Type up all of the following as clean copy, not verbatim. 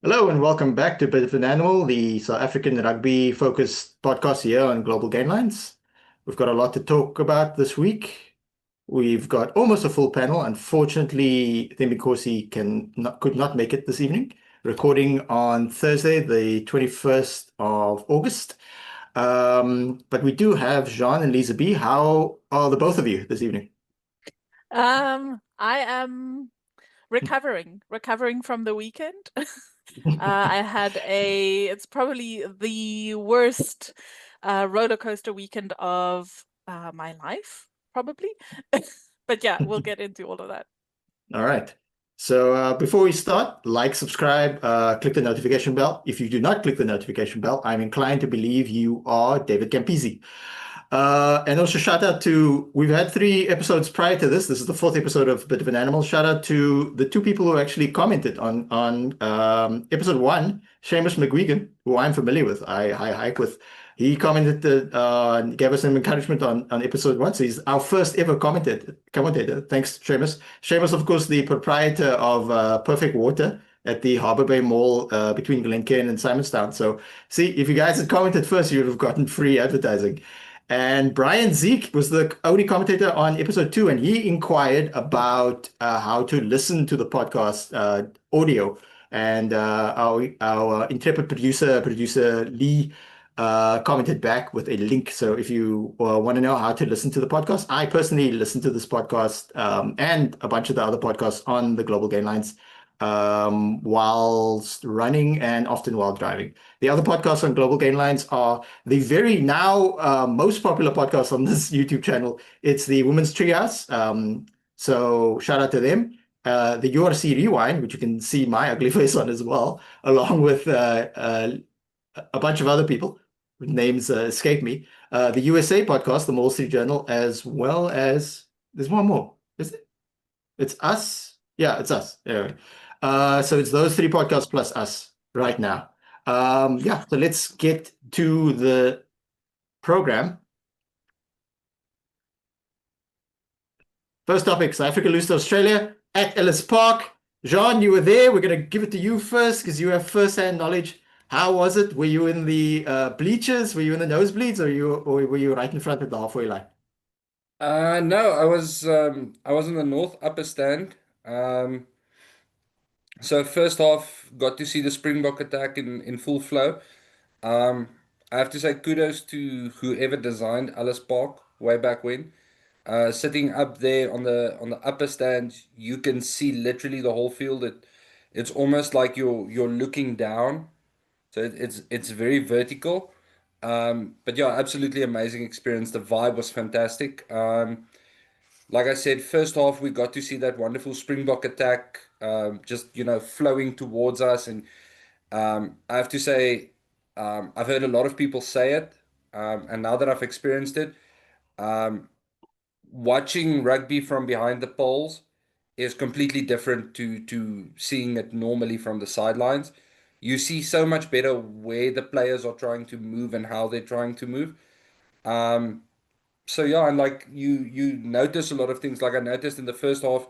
Hello and welcome back to Bit of an Animal, the South African rugby focused podcast here on Global Game Lines. We've got a lot to talk about this week. We've got almost a full panel. Unfortunately, Thembinkosi could not make it this evening. Recording on Thursday, the 21st of August. But we do have Jean and Lisa B. How are the both of you this evening? I am recovering from the weekend. I had it's probably the worst roller coaster weekend of my life, probably. But yeah, we'll get into all of that. All right. So before we start, like, subscribe, click the notification bell. If you do not click the notification bell, I'm inclined to believe you are David Campisi. And also shout out to, we've had three episodes prior to this. This is the fourth episode of Bit of an Animal. Shout out to the two people who actually commented on episode one, Seamus McGuigan, who I'm familiar with. I hike with. He commented and gave us some encouragement on episode one. So he's our first ever commentator. Thanks, Seamus. Seamus, of course, the proprietor of Perfect Water at the Harbour Bay Mall between Glencairn and Simonstown. So see, if you guys had commented first, you would have gotten free advertising. And Brian Zeke was the only commentator on episode two, and he inquired about how to listen to the podcast audio. And our intrepid producer Lee, commented back with a link. So if you want to know how to listen to the podcast, I personally listen to this podcast and a bunch of the other podcasts on the Global Game Lines whilst running and often while driving. The other podcasts on Global Game Lines are the very now most popular podcast on this YouTube channel. It's the Women's Treehouse. So shout out to them. The URC Rewind, which you can see my ugly face on as well, along with a bunch of other people whose names escape me. The USA podcast, the Wall Street Journal, as well as there's one more. Is it? It's us. Yeah, it's us. Anyway. So it's those three podcasts plus us right now. Yeah, so let's get to the program. First topic, South Africa lose to Australia at Ellis Park. Jean, you were there. We're going to give it to you first because you have first-hand knowledge. How was it? Were you in the bleachers? Were you in the nosebleeds, or were you right in front of the halfway line? No, I was in the north upper stand. Um, so first half got to see the Springbok attack in full flow. Um, I have to say kudos to whoever designed Ellis Park way back when. Sitting up there on the upper stand, you can see literally the whole field. It's almost like you're looking down. So it's very vertical. But yeah, absolutely amazing experience. The vibe was fantastic. Like I said, first half we got to see that wonderful Springbok attack, just flowing towards us, and I have to say, I've heard a lot of people say it, and now that I've experienced it, um, watching rugby from behind the poles is completely different to seeing it normally from the sidelines. You see so much better where the players are trying to move and how they're trying to move. Um, so yeah, and like you notice a lot of things. Like I noticed in the first half,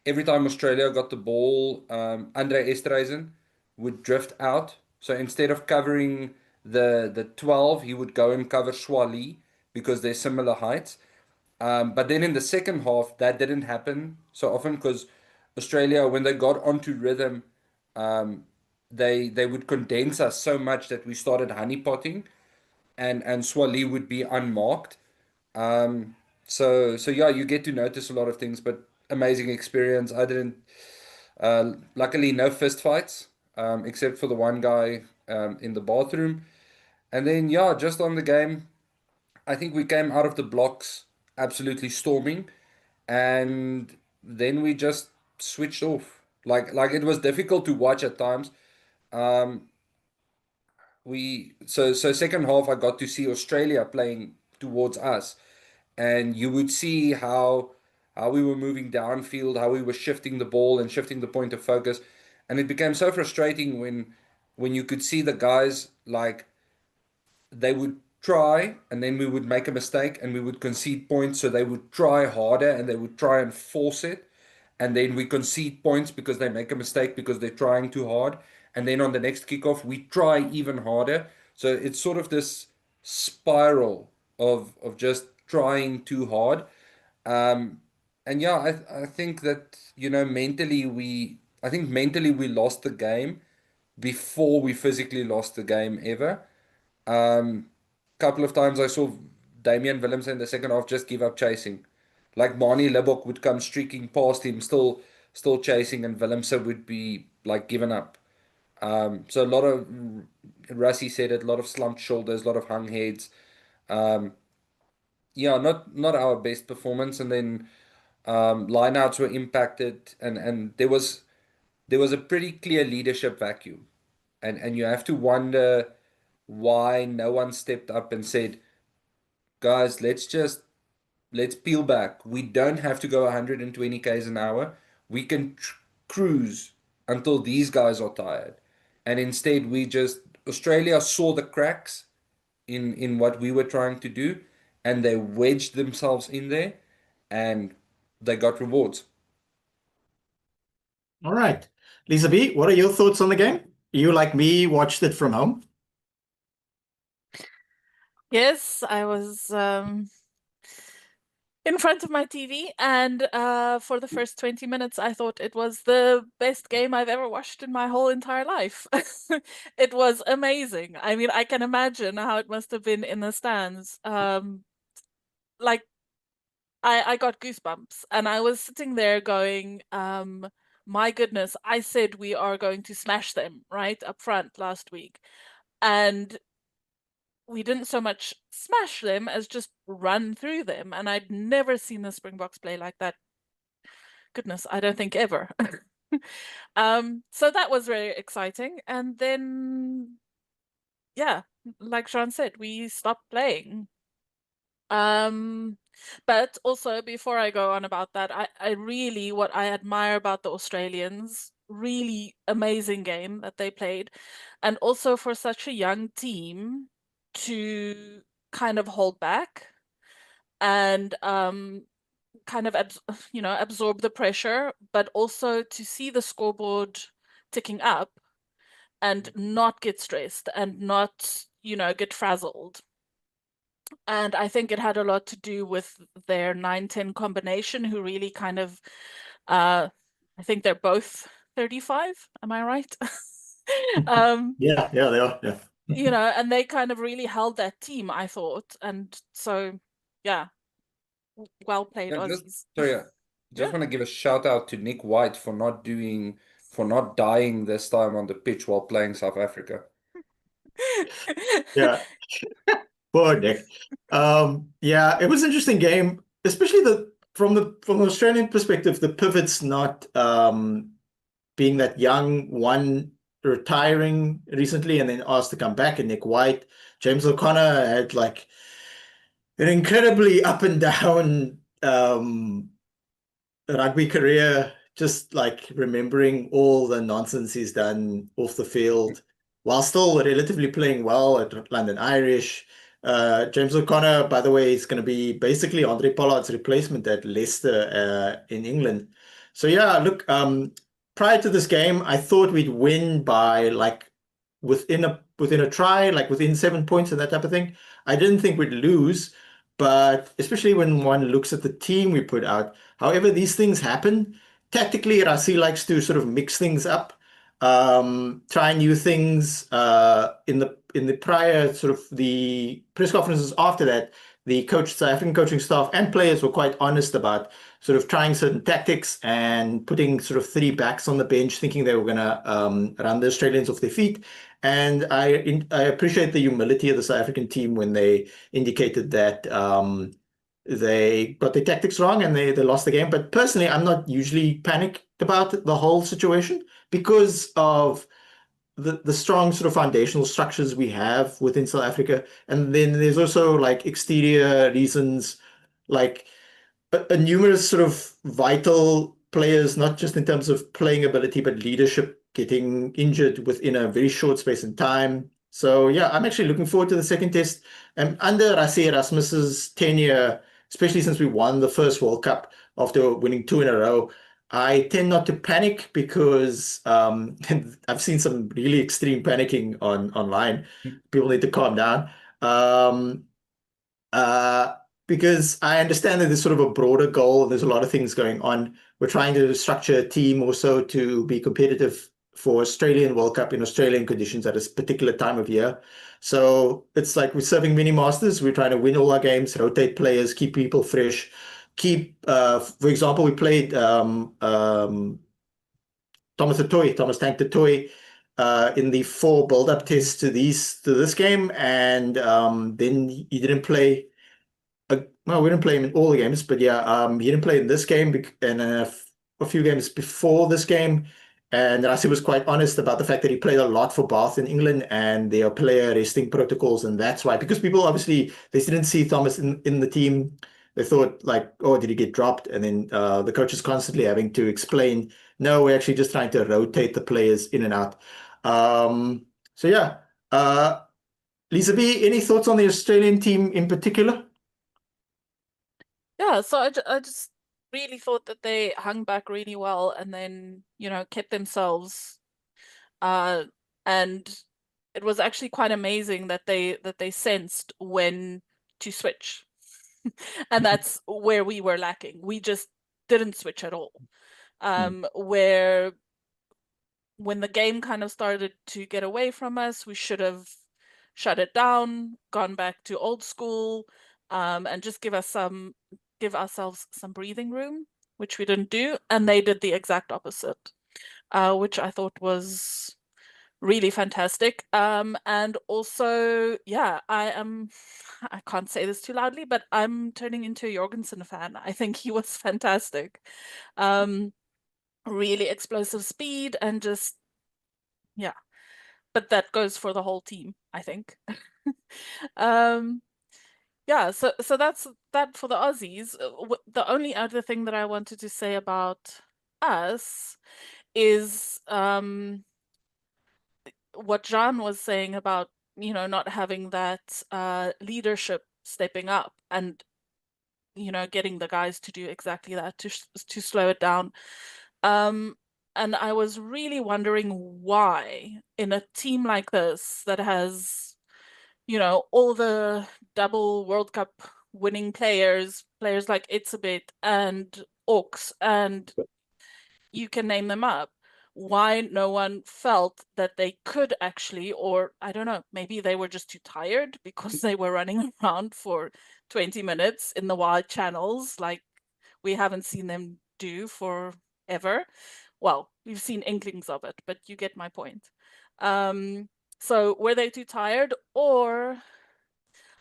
every time Australia got the ball, Andre Esterhuizen would drift out. So instead of covering the 12, he would go and cover Swali because they're similar heights. But then in the second half, that didn't happen so often because Australia, when they got onto rhythm, um, they would condense us so much that we started honeypotting, and Swali would be unmarked. So yeah, you get to notice a lot of things, but amazing experience. I didn't, luckily, no fist fights, except for the one guy in the bathroom. And then yeah, just on the game, I think we came out of the blocks absolutely storming, and then we just switched off. Like it was difficult to watch at times. Um, so second half, I got to see Australia playing towards us, and you would see how we were moving downfield, how we were shifting the ball and shifting the point of focus, and it became so frustrating when you could see the guys like they would try and then we would make a mistake and we would concede points, so they would try harder and they would try and force it, and then we concede points because they make a mistake because they're trying too hard. And then on the next kickoff, we try even harder. So it's sort of this spiral of just trying too hard. And yeah, I think that, mentally we lost the game before we physically lost the game ever. Couple of times I saw Damian Willemse in the second half just give up chasing. Like Mani Libbok would come streaking past him, still chasing, and Willemse would be like given up. So a lot of Rassie said it, a lot of slumped shoulders, a lot of hung heads. Yeah, not our best performance, and then lineouts were impacted, and there was a pretty clear leadership vacuum, and you have to wonder why no one stepped up and said, guys, let's peel back. We don't have to go 120 k's an hour. We can cruise until these guys are tired. And instead, Australia saw the cracks in what we were trying to do, and they wedged themselves in there, and they got rewards. All right. Lisa B, what are your thoughts on the game? You, like me, watched it from home? Yes, I was in front of my TV, and for the first 20 minutes, I thought it was the best game I've ever watched in my whole entire life. It was amazing. I mean, I can imagine how it must have been in the stands. Like, I got goosebumps, and I was sitting there going, my goodness, I said we are going to smash them right up front last week. And we didn't so much smash them as just run through them. And I'd never seen the Springboks play like that. Goodness, I don't think ever. So that was very exciting. And then, yeah, like Sean said, we stopped playing. But also, before I go on about that, I really, what I admire about the Australians, really amazing game that they played. And also for such a young team to kind of hold back and kind of absorb the pressure, but also to see the scoreboard ticking up and not get stressed and not, get frazzled. And I think it had a lot to do with their 9-10 combination, who really kind of, I think they're both 35. Am I right? Yeah, they are. Yeah. And they kind of really held that team, I thought. And so, yeah, well played, Yeah, Aussies. sorry, Yeah. want to give a shout out to Nick White for not dying this time on the pitch while playing South Africa. Yeah. Poor Nick. Yeah, it was an interesting game, especially from the Australian perspective, the pivots not being that young, one retiring recently and then asked to come back, and Nick White. James O'Connor had like an incredibly up and down rugby career, just like remembering all the nonsense he's done off the field while still relatively playing well at London Irish. James O'Connor, by the way, is going to be basically Andre Pollard's replacement at Leicester in England. So yeah, look, prior to this game, I thought we'd win by like within a try, like within 7 points and that type of thing. I didn't think we'd lose, but especially when one looks at the team we put out. However, these things happen. Tactically, Rassie likes to sort of mix things up, try new things. In the prior sort of the press conferences after that, the South African coaching staff and players were quite honest about sort of trying certain tactics and putting sort of three backs on the bench, thinking they were going to run the Australians off their feet. And I appreciate the humility of the South African team when they indicated that they got their tactics wrong and they lost the game. But personally, I'm not usually panicked about the whole situation because of the strong sort of foundational structures we have within South Africa. And then there's also like exterior reasons, like a numerous sort of vital players, not just in terms of playing ability, but leadership getting injured within a very short space in time. So yeah, I'm actually looking forward to the second test. And under Rassie Erasmus's tenure, especially since we won the first World Cup after winning two in a row, I tend not to panic because I've seen some really extreme panicking online. People need to calm down. Um, uh, because I understand that there's sort of a broader goal. There's a lot of things going on. We're trying to structure a team also to be competitive for Australian World Cup in Australian conditions at a particular time of year. So it's like we're serving mini masters. We're trying to win all our games, rotate players, keep people fresh, for example, we played Thomas Tank Toy in the four build-up tests to this game, and then he didn't play. Well, we didn't play him in all the games, but yeah, he didn't play in this game and a few games before this game. And Rassie was quite honest about the fact that he played a lot for Bath in England, and there are player resting protocols, and that's why. Because people obviously they didn't see Thomas in the team, they thought like, oh, did he get dropped? And then the coach is constantly having to explain, no, we're actually just trying to rotate the players in and out. So yeah, Lisa B, any thoughts on the Australian team in particular? Yeah, so I just really thought that they hung back really well and then, kept themselves. And it was actually quite amazing that they sensed when to switch. And that's where we were lacking. We just didn't switch at all. Where when the game kind of started to get away from us, we should have shut it down, gone back to old school, and just give ourselves some breathing room, which we didn't do, and they did the exact opposite, which I thought was really fantastic. And also, yeah, I can't say this too loudly, but I'm turning into a Jorgensen fan. I think he was fantastic. Really explosive speed and just, yeah. But that goes for the whole team, I think. Um, yeah, so that's that for the Aussies. The only other thing that I wanted to say about us is what Jean was saying about, not having that leadership stepping up and, getting the guys to do exactly that, to slow it down. And I was really wondering why in a team like this that has, all the double World Cup winning players like Itzebit and Ox, and you can name them up, why no one felt that they could actually, or I don't know, maybe they were just too tired because they were running around for 20 minutes in the wide channels like we haven't seen them do forever. Well, we've seen inklings of it, but you get my point. So were they too tired, or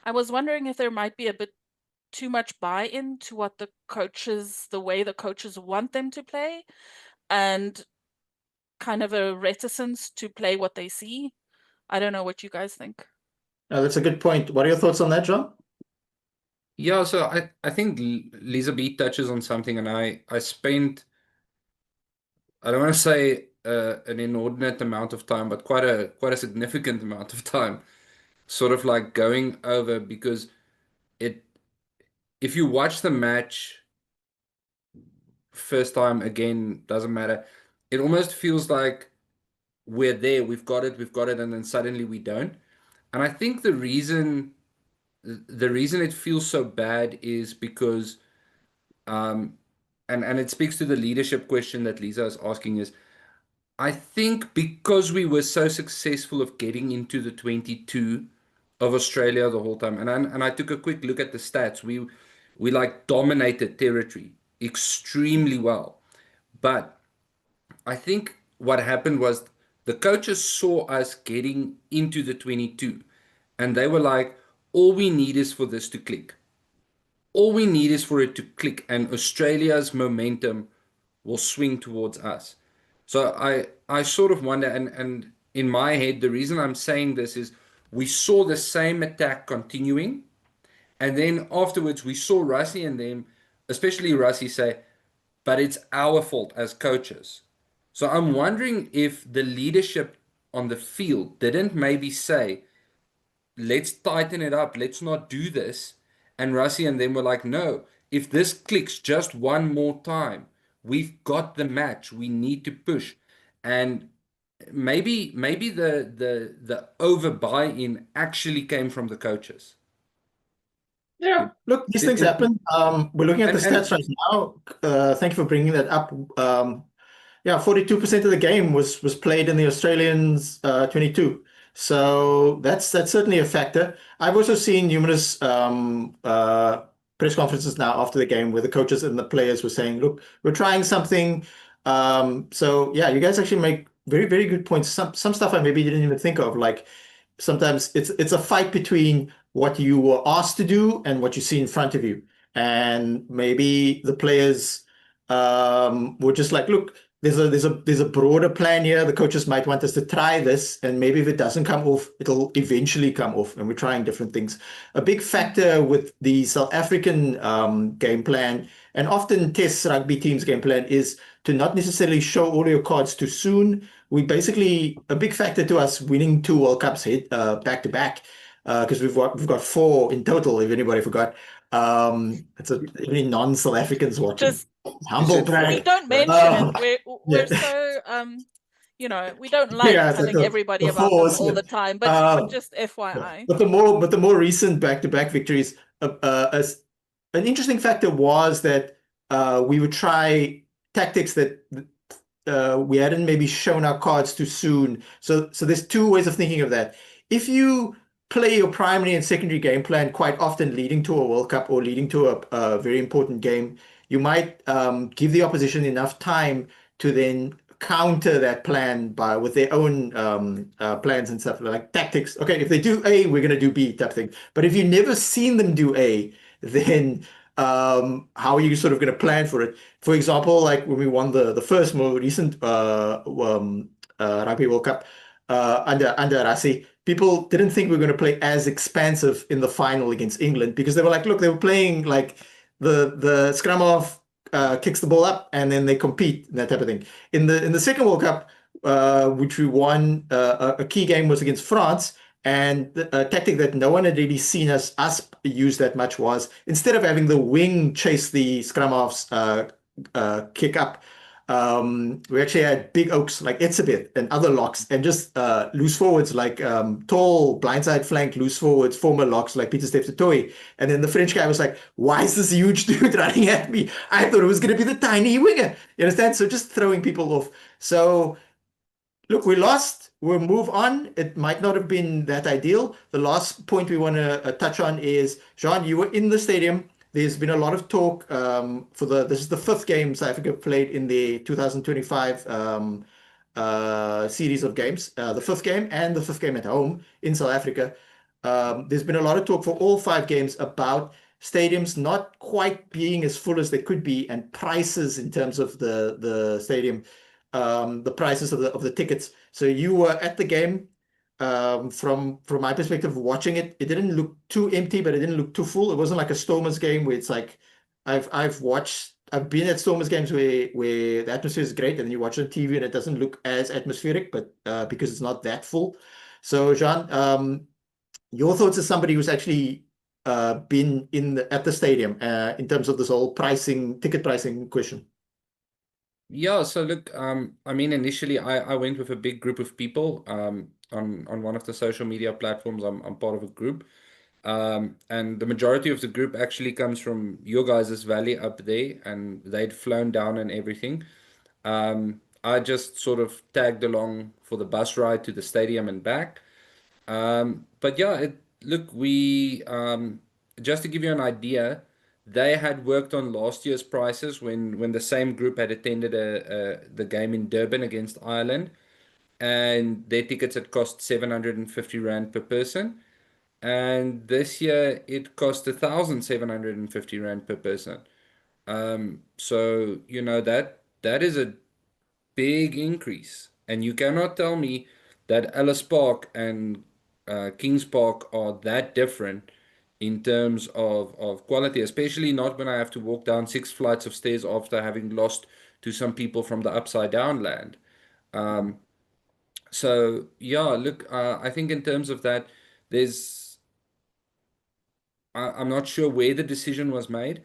I was wondering if there might be a bit too much buy-in to what the way the coaches want them to play, and kind of a reticence to play what they see. I don't know what you guys think. That's a good point. What are your thoughts on that, John? Yeah, so I think Lisa B touches on something, and I spent, I don't want to say an inordinate amount of time, but quite a significant amount of time, sort of like going over, because it if you watch the match first time, again, doesn't matter. It almost feels like we're there, we've got it, and then suddenly we don't. And I think the reason it feels so bad is because and it speaks to the leadership question that Lisa is asking, is I think because we were so successful of getting into the 22 of Australia the whole time, and I took a quick look at the stats, we like dominated territory extremely well. But I think what happened was the coaches saw us getting into the 22, and they were like, all we need is for this to click. All we need is for it to click, and Australia's momentum will swing towards us. So I sort of wonder, and in my head, the reason I'm saying this is we saw the same attack continuing, and then afterwards we saw Rassie and them, especially Rassie, say, but it's our fault as coaches. So I'm wondering if the leadership on the field didn't maybe say, let's tighten it up, let's not do this. And Rassie and them were like, no, if this clicks just one more time, we've got the match. We need to push. And maybe the over buy-in actually came from the coaches. Yeah, look, these things It- happen. We're looking at the and stats right now. Thank you for bringing that up. Yeah, 42% of the game was played in the Australians 22. So that's certainly a factor. I've also seen numerous press conferences now after the game where the coaches and the players were saying, "Look, we're trying something." So yeah, you guys actually make very, very good points. Some stuff I maybe didn't even think of, like sometimes it's a fight between what you were asked to do and what you see in front of you. And maybe the players were just like, look, there's a broader plan here. The coaches might want us to try this, and maybe if it doesn't come off, it'll eventually come off. And we're trying different things. A big factor with the South African game plan, and often Test rugby teams' game plan, is to not necessarily show all your cards too soon. We basically, a big factor to us winning two World Cups back to back, because we've got four in total, if anybody forgot. It's any non-South Africans watching. Just you Humble said we four, brag. don't right? mention it. Uh, We're yeah. so we don't like Yeah, telling everybody the about them fours. all the time, but Uh, just FYI. but the more recent back-to-back victories, an interesting factor was that we would try tactics that we hadn't maybe shown our cards too soon. So there's two ways of thinking of that. If you play your primary and secondary game plan quite often leading to a World Cup or leading to a very important game, you might give the opposition enough time to then counter that plan with their own plans and stuff like tactics. Okay, if they do A, we're going to do B type thing. But if you've never seen them do A, then how are you sort of going to plan for it? For example, like when we won the first more recent Rugby World Cup under Rassie, people didn't think we were going to play as expansive in the final against England because they were like, look, they were playing like the scrum off kicks the ball up and then they compete and that type of thing. In the second World Cup, which we won, a key game was against France. And a tactic that no one had really seen us use that much was instead of having the wing chase the scrum halves kick up, we actually had big oaks like Etzebeth and other locks and just loose forwards like tall blindside flank loose forwards, former locks like Peter Steph. And then the French guy was like, why is this huge dude running at me? I thought it was going to be the tiny winger. You understand? So just throwing people off. So look, we lost. We'll move on. It might not have been that ideal. The last point we want to touch on is, Jean, you were in the stadium. There's been a lot of talk this is the fifth game South Africa played in the 2025 series of games, the fifth game and the fifth game at home in South Africa. There's been a lot of talk for all five games about stadiums not quite being as full as they could be and prices in terms of the stadium, the prices of the tickets. So you were at the game. From my perspective, watching it, it didn't look too empty, but it didn't look too full. It wasn't like a Stormers game where it's like I've been at Stormers games where the atmosphere is great, and then you watch it on TV and it doesn't look as atmospheric, but because it's not that full. So Jean, your thoughts as somebody who's actually been at the stadium in terms of this whole ticket pricing question. Yeah, so look, I mean, initially I went with a big group of people on one of the social media platforms. I'm part of a group. And the majority of the group actually comes from your guys' valley up there, and they'd flown down and everything. I just sort of tagged along for the bus ride to the stadium and back. But yeah, look, just to give you an idea, they had worked on last year's prices when the same group had attended the game in Durban against Ireland, and their tickets had cost 750 Rand per person. And this year it cost 1,750 Rand per person. So that is a big increase. And you cannot tell me that Ellis Park and Kings Park are that different in terms of quality, especially not when I have to walk down 6 flights of stairs after having lost to some people from the upside down land. So yeah, look, I think in terms of that, I'm not sure where the decision was made.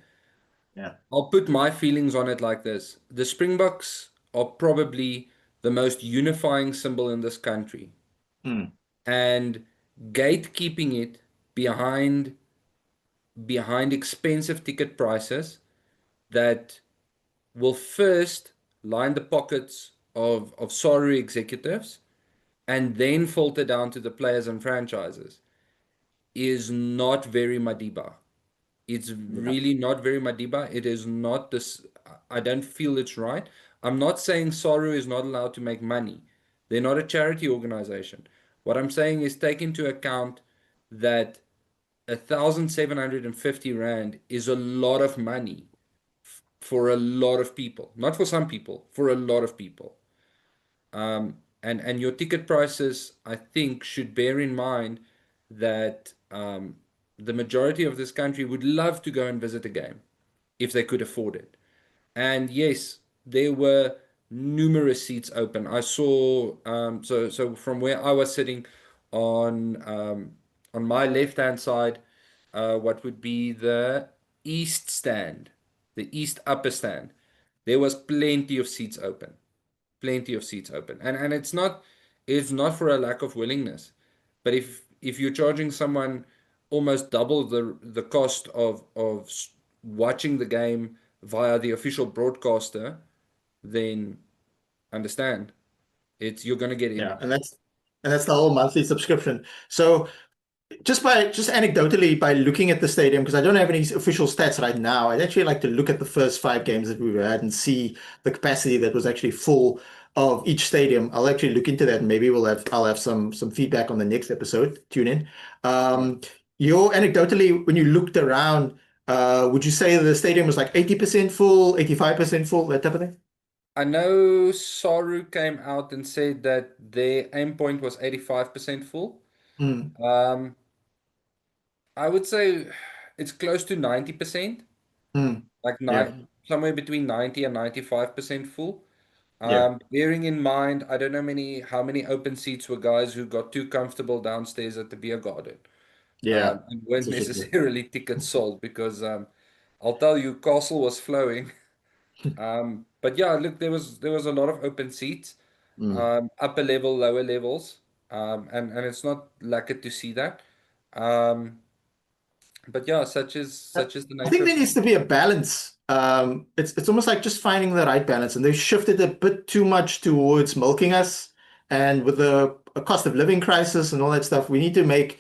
Yeah. I'll put my feelings on it like this. The Springboks are probably the most unifying symbol in this country. Mm. And gatekeeping it behind expensive ticket prices that will first line the pockets of sorry executives and then filter down to the players and franchises is not very Madiba. It's Yeah. really not very Madiba. It is not this. I don't feel it's right. I'm not saying Soru is not allowed to make money. They're not a charity organization. What I'm saying is take into account that 1,750 rand is a lot of money for a lot of people. Not for some people, for a lot of people. And your ticket prices, I think, should bear in mind that the majority of this country would love to go and visit a game if they could afford it. And yes, there were numerous seats open. I saw so from where I was sitting on my left hand side, what would be the east stand, the east upper stand. There was plenty of seats open, plenty of seats open, and it's not for a lack of willingness, but if you're charging someone almost double the cost of watching the game via the official broadcaster, then understand you're going to get Yeah. in. And that's the whole monthly subscription. So just anecdotally, by looking at the stadium, because I don't have any official stats right now, I'd actually like to look at the first 5 games that we've had and see the capacity that was actually full of each stadium. I'll actually look into that, and maybe I'll have some feedback on the next episode. Tune in. Yeah. Your anecdotally, when you looked around, would you say the stadium was like 80% full, 85% full, that type of thing? I know Saru came out and said that their aim point was 85% full. Mm, um I would say it's close to 90%, mm, like yeah, somewhere between 90 and 95% full. yeah, Bearing in mind, I don't know how many open seats were guys who got too comfortable downstairs at the beer garden, yeah. and weren't That's for sure. necessarily tickets sold because I'll tell you, Castle was flowing. But yeah, look, there was a lot of open seats, Mm. upper level, lower levels, and it's not lacquered to see that. Um, but yeah, such is the I nature think of there needs to be a balance. It's almost like just finding the right balance, and they've shifted a bit too much towards milking us. And with the a cost of living crisis and all that stuff, we need to make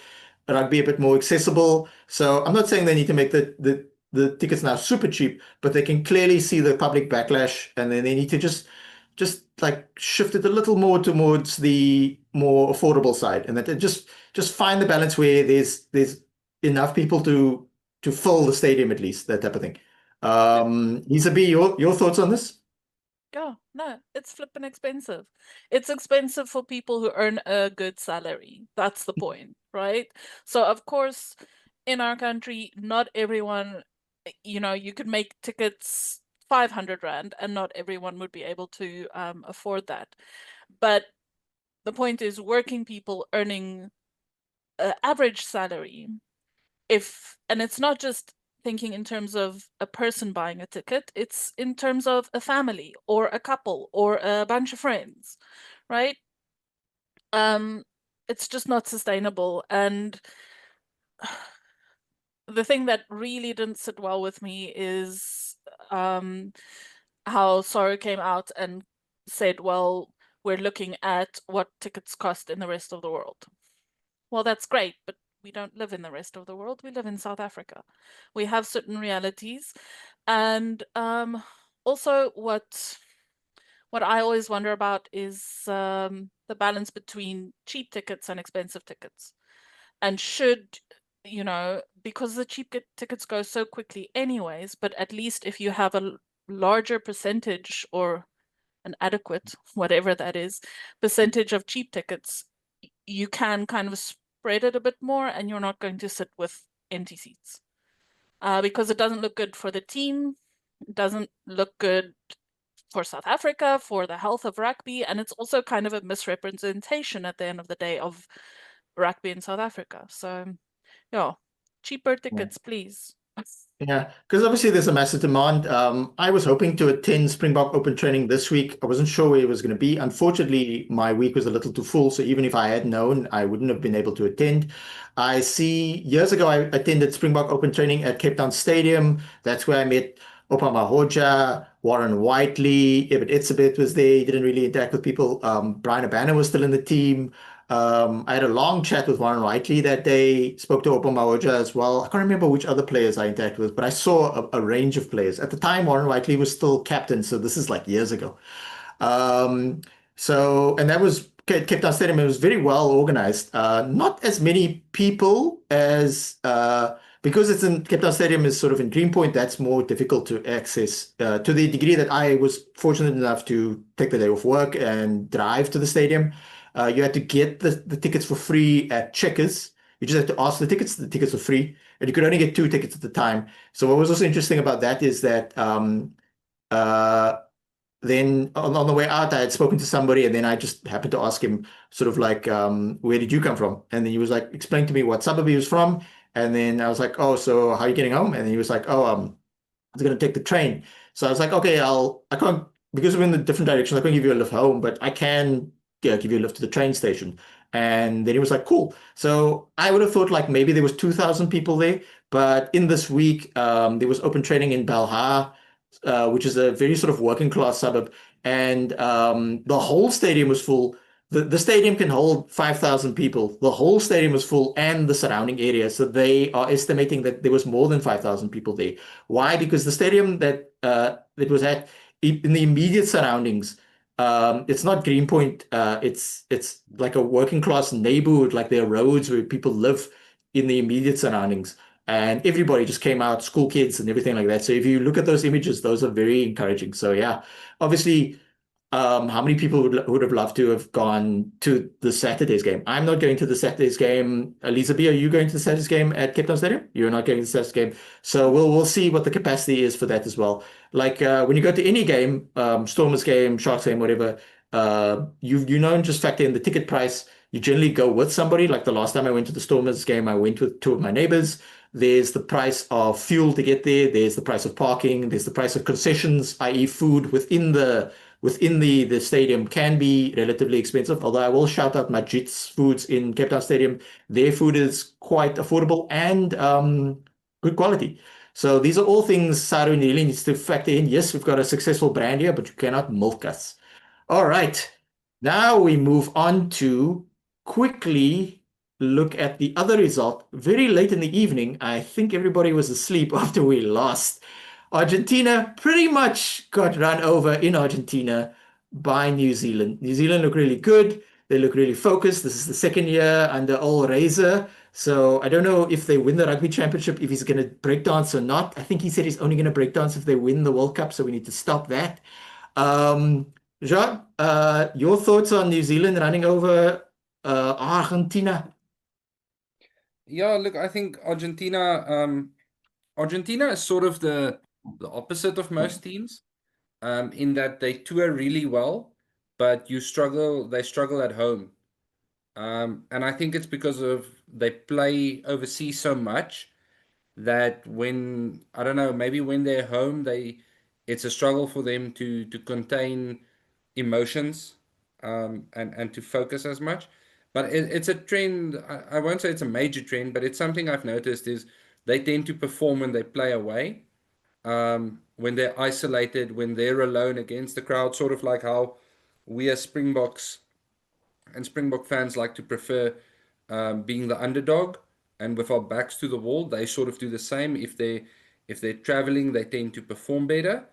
rugby a bit more accessible. So I'm not saying they need to make the tickets now super cheap, but they can clearly see the public backlash, and then they need to just like shift it a little more towards the more affordable side, and that they just find the balance where there's enough people to fill the stadium at least, that type of thing. yeah, Lisa B, your thoughts on this? Yeah, no, it's flippin' expensive. It's expensive for people who earn a good salary. That's the point, right? So, of course, in our country, not everyone, you could make tickets 500 Rand and not everyone would be able to afford that. But the point is, working people earning an average salary, and it's not just thinking in terms of a person buying a ticket, it's in terms of a family or a couple or a bunch of friends, right? Um, it's just not sustainable. And the thing that really didn't sit well with me is how Sora came out and said, well, we're looking at what tickets cost in the rest of the world. Well, that's great, but we don't live in the rest of the world. We live in South Africa. We have certain realities. And also what I always wonder about is the balance between cheap tickets and expensive tickets. And because the cheap tickets go so quickly anyways, but at least if you have a larger percentage or an adequate, whatever that is, percentage of cheap tickets, you can kind of spread it a bit more and you're not going to sit with empty seats. Because it doesn't look good for the team, it doesn't look good for South Africa, for the health of rugby, and it's also kind of a misrepresentation at the end of the day of rugby in South Africa. So, yeah, cheaper Yeah. tickets, please. Yeah, because obviously there's a massive demand. I was hoping to attend Springbok Open training this week. I wasn't sure where it was going to be. Unfortunately, my week was a little too full, so even if I had known, I wouldn't have been able to attend. I see years ago I attended Springbok Open training at Cape Town Stadium. That's where I met Opama Hoja, Warren Whiteley, Ibit Itzebeth was there. He didn't really interact with people. Brian Abana was still in the team. I had a long chat with Warren Whiteley that day, spoke to Opa Mawoja as well. I can't remember which other players I interacted with, but I saw a range of players. At the time, Warren Whiteley was still captain, so this is like years ago. Um, and that was Cape Town Stadium. It was very well organized. Not as many people as because it's in Cape Town Stadium is sort of in Greenpoint. That's more difficult to access to the degree that I was fortunate enough to take the day off work and drive to the stadium. You had to get the tickets for free at Checkers. You just had to ask the tickets. The tickets were free, and you could only get two tickets at the time. So what was also interesting about that is that uh, then on the way out, I had spoken to somebody, and then I just happened to ask him, sort of like, where did you come from? And then he was like, explain to me what suburb he was from. And then I was like, oh, so how are you getting home? And he was like, oh, I was going to take the train. So I was like, okay, I can't, because we're in the different directions, I can't give you a lift home, but I can, yeah, give you a lift to the train station. And then he was like, cool. So I would have thought like maybe there was 2,000 people there, but in this week, there was open training in Belhar, which is a very sort of working class suburb. And the whole stadium was full. The stadium can hold 5,000 people. The whole stadium was full and the surrounding area. So they are estimating that there was more than 5,000 people there. Why? Because the stadium that was at in the immediate surroundings, it's not Greenpoint. It's like a working class neighborhood. Like there are roads where people live in the immediate surroundings, and everybody just came out, school kids and everything like that. So if you look at those images, those are very encouraging. So yeah, obviously how many people would have loved to have gone to the Saturday's game? I'm not going to the Saturday's game. Lisa B, are you going to the Saturday's game at Cape Town Stadium? You're not going to the Saturday's game. So we'll see what the capacity is for that as well. Like when you go to any game, Stormers game, Sharks game, whatever, you know, just factor in the ticket price. You generally go with somebody. Like the last time I went to the Stormers game, I went with two of my neighbors. There's the price of fuel to get there. There's the price of parking. There's the price of concessions, i.e., food within the stadium can be relatively expensive. Although I will shout out Majid's Foods in Cape Town Stadium. Their food is quite affordable and good quality. So these are all things Saru really needs to factor in. Yes, we've got a successful brand here, but you cannot milk us. All right. Now we move on to quickly look at the other result. Very late in the evening, I think everybody was asleep after we lost. Argentina pretty much got run over in Argentina by New Zealand. New Zealand look really good. They look really focused. This is the second year under Old Razor. So I don't know if they win the rugby championship, if he's going to breakdance or not. I think he said he's only going to breakdance if they win the World Cup. So we need to stop that. Jean, your thoughts on New Zealand running over Argentina? Yeah, look, I think Argentina is sort of the opposite of most teams, in that they tour really well, but they struggle at home. And I think it's because of they play overseas so much that when I don't know, maybe when they're home, it's a struggle for them to contain emotions, and to focus as much. But it's a trend. I won't say it's a major trend, but it's something I've noticed is they tend to perform when they play away, when they're isolated, when they're alone against the crowd, sort of like how we as Springboks and Springbok fans like to prefer, being the underdog, and with our backs to the wall, they sort of do the same. If they're traveling, they tend to perform better.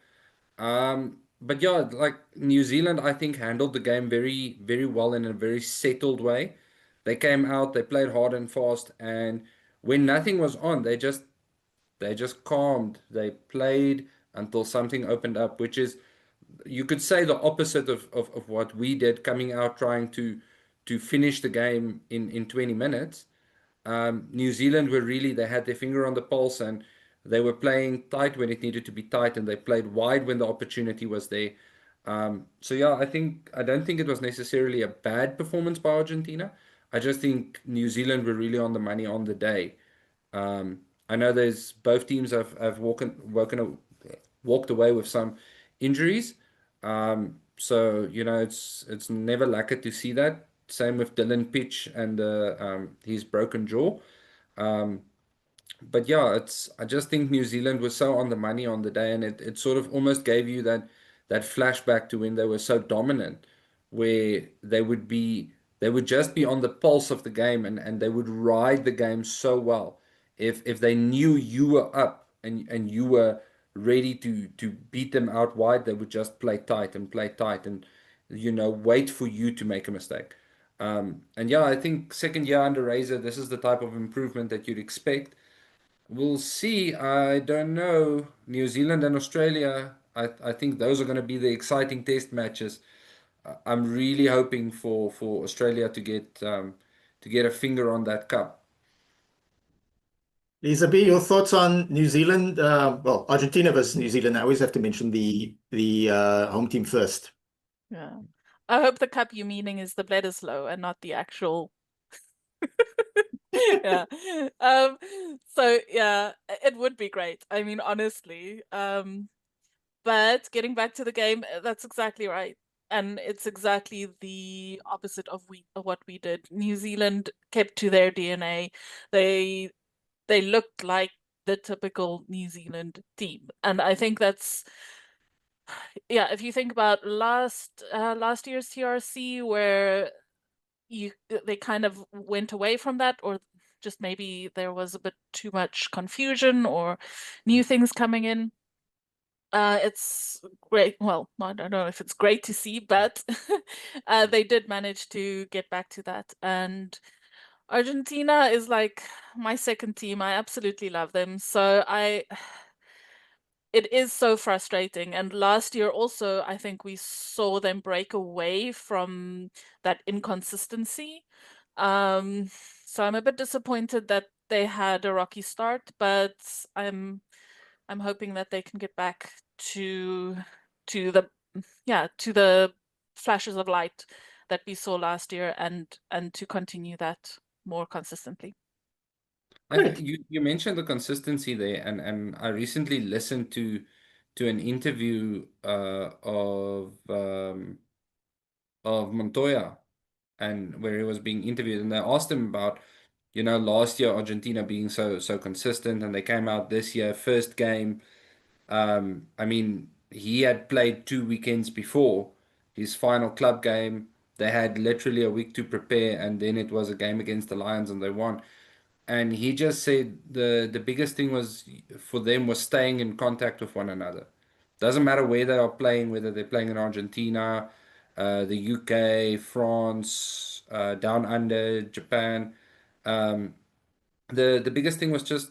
But yeah, like New Zealand, I think handled the game very, very well in a very settled way. They came out, they played hard and fast, and when nothing was on, they just calmed. They played until something opened up, which is, you could say, the opposite of what we did, coming out trying to finish the game in 20 minutes. New Zealand they had their finger on the pulse, and they were playing tight when it needed to be tight, and they played wide when the opportunity was there. So yeah, I don't think it was necessarily a bad performance by Argentina. I just think New Zealand were really on the money on the day. I know there's both teams have walked away with some injuries. So it's never lacquer to see that. Same with Dylan Pitch and his broken jaw. Um, but yeah, I just think New Zealand was so on the money on the day, and it sort of almost gave you that flashback to when they were so dominant, where they would just be on the pulse of the game, and they would ride the game so well. If they knew you were up and you were ready to beat them out wide, they would just play tight and wait for you to make a mistake. And yeah, I think second year under Razor, this is the type of improvement that you'd expect. We'll see. I don't know. New Zealand and Australia, I think those are going to be the exciting test matches. I'm really hoping for Australia to get a finger on that cup. Lisa B, your thoughts on New Zealand? Well, Argentina versus New Zealand. I always have to mention the home team first. Yeah. I hope the cup you meaning is the Bledisloe and not the actual. Yeah. So yeah, it would be great. I mean, honestly. But getting back to the game, that's exactly right. And it's exactly the opposite of what we did. New Zealand kept to their DNA. They looked like the typical New Zealand team. And I think that's, yeah, if you think about last year's TRC, where they kind of went away from that, or just maybe there was a bit too much confusion or new things coming in. It's great. Well, I don't know if it's great to see, but they did manage to get back to that. And Argentina is like my second team. I absolutely love them. So it is so frustrating. And last year also, I think we saw them break away from that inconsistency. So I'm a bit disappointed that they had a rocky start, but I'm hoping that they can get back to the to the flashes of light that we saw last year and to continue that more consistently. Great. You mentioned the consistency there, and I recently listened to an interview of Montoya, and where he was being interviewed, and they asked him about, last year Argentina being so consistent, and they came out this year, first game. I mean, he had played 2 weekends before his final club game. They had literally a week to prepare, and then it was a game against the Lions, and they won. And he just said the biggest thing was for them was staying in contact with one another. Doesn't matter where they are playing, whether they're playing in Argentina, the UK, France, down under, Japan. Um, the biggest thing was just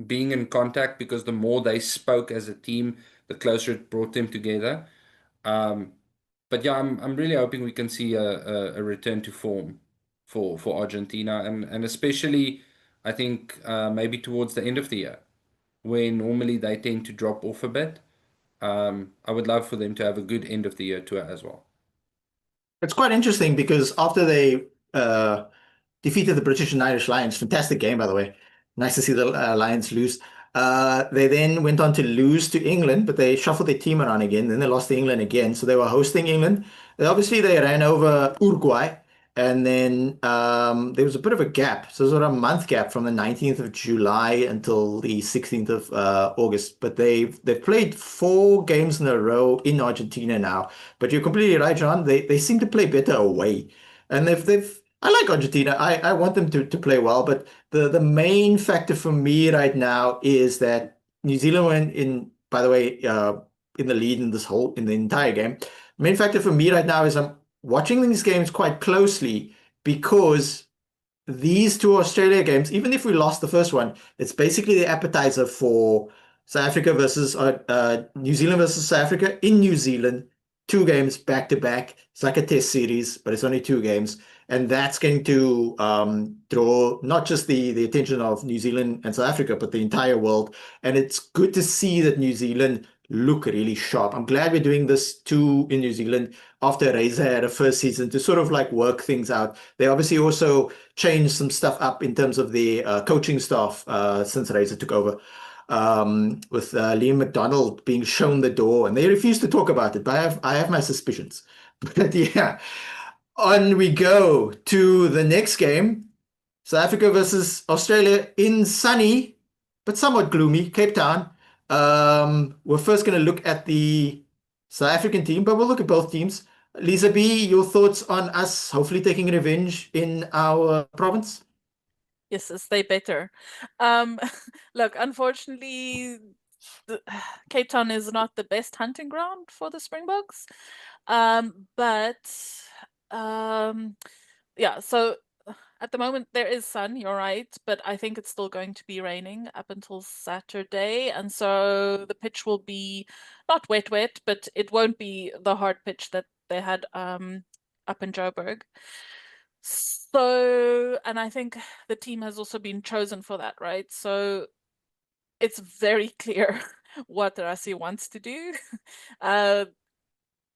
being in contact, because the more they spoke as a team, the closer it brought them together. Um, but yeah, I'm really hoping we can see a return to form for Argentina, and especially I think maybe towards the end of the year, where normally they tend to drop off a bit. I would love for them to have a good end of the year tour as well. It's quite interesting because after they defeated the British and Irish Lions, fantastic game, by the way. Nice to see the Lions lose. They then went on to lose to England, but they shuffled their team around again. Then they lost to England again. So they were hosting England. Obviously, they ran over Uruguay. And then there was a bit of a gap. So there was a month gap from the 19th of July until the 16th of August. But they've played 4 games in a row in Argentina now. But you're completely right, John. They seem to play better away. And they've I like Argentina. I want them to play well, but the main factor for me right now is that New Zealand went in, by the way, in the lead in the entire game. Main factor for me right now is I'm watching these games quite closely because these 2 Australia games, even if we lost the first one, it's basically the appetizer for South Africa versus New Zealand versus South Africa in New Zealand. 2 games back to back. It's like a test series, but it's only 2 games. And that's going to draw not just the attention of New Zealand and South Africa, but the entire world. And it's good to see that New Zealand look really sharp. I'm glad we're doing this too in New Zealand after Razor had a first season to sort of like work things out. They obviously also changed some stuff up in terms of the coaching staff since Razor took over. With Liam McDonald being shown the door, and they refuse to talk about it, but I have my suspicions. But yeah, on we go to the next game. South Africa versus Australia in sunny but somewhat gloomy Cape Town. We're first going to look at the South African team, but we'll look at both teams. Lisa B, your thoughts on us hopefully taking revenge in our province? Yes, stay better. Look, unfortunately, Cape Town is not the best hunting ground for the Springboks. But yeah, so at the moment there is sun, you're right, but I think it's still going to be raining up until Saturday, and so the pitch will be not wet, but it won't be the hard pitch that they had up in Joburg. So, and I think the team has also been chosen for that, right? So it's very clear what Rassie wants to do.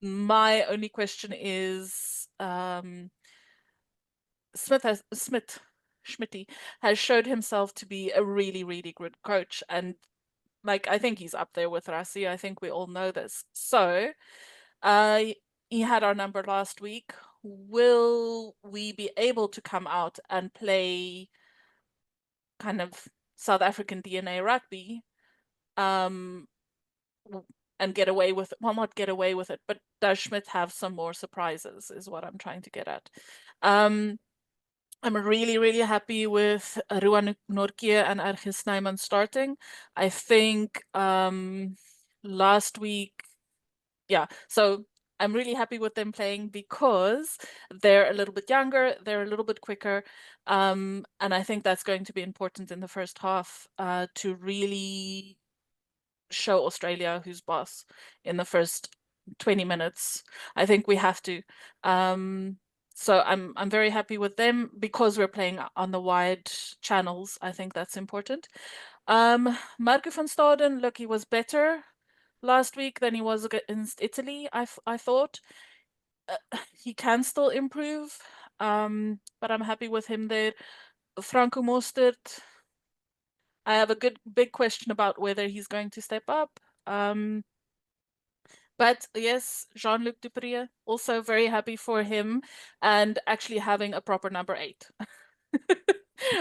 My only question is, Schmitty has showed himself to be a really, really good coach, and like I think he's up there with Rassie. I think we all know this. So, he had our number last week. Will we be able to come out and play kind of South African DNA rugby? And get away with it. Well, not get away with it, but does Schmidt have some more surprises is what I'm trying to get at. I'm really, really happy with Duane and Argus Snyman starting. I think last week, yeah, so I'm really happy with them playing because they're a little bit younger, they're a little bit quicker, and I think that's going to be important in the first half to really show Australia who's boss in the first 20 minutes. I think we have to. So I'm very happy with them because we're playing on the wide channels. I think that's important. Marco van Staden, look, he was better last week than he was against Italy. I thought he can still improve, but I'm happy with him there. Franco Mostert, I have a big question about whether he's going to step up. But yes, Jean-Luc Dupree, also very happy for him and actually having a proper number 8.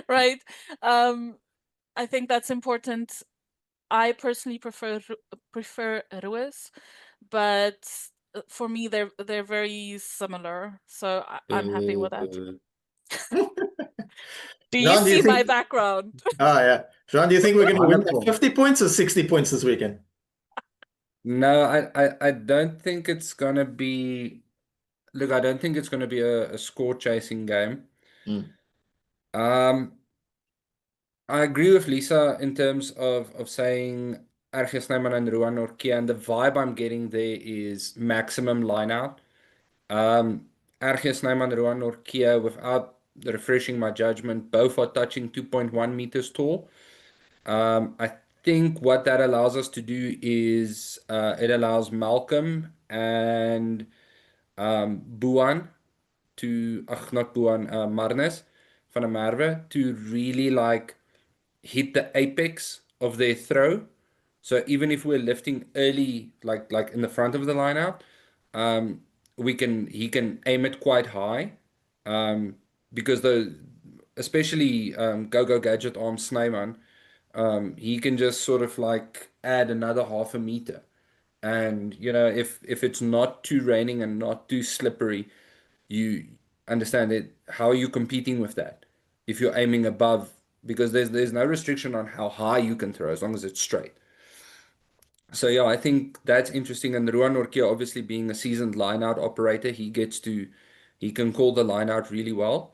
Right? I think that's important. I personally prefer Ruiz, but for me they're very similar, so I'm happy with that. Do you John, do you see my think? background? Oh yeah, John, do you think we're going to win by Wonderful. 50 points or 60 points this weekend? No, I don't think it's gonna be. Look, I don't think it's gonna be a score chasing game. Mm. I agree with Lisa in terms of saying RG Snyman and Ruan Nortje, and the vibe I'm getting there is maximum line out. RG Snyman, Ruan Nortje, without refreshing my judgment, both are touching 2.1 meters tall. I think what that allows us to do is it allows Malcolm and Duane not Duane, Marnes van der Merwe to really like hit the apex of their throw. So even if we're lifting early, like in the front of the line out, he can aim it quite high, because especially Go Gadget arm Snyman, he can just sort of like add another half a meter. And if it's not too raining and not too slippery, you understand it. How are you competing with that? If you're aiming above, because there's no restriction on how high you can throw as long as it's straight. So yeah, I think that's interesting. And Ruan Nortje, obviously being a seasoned line-out operator, he can call the line-out really well.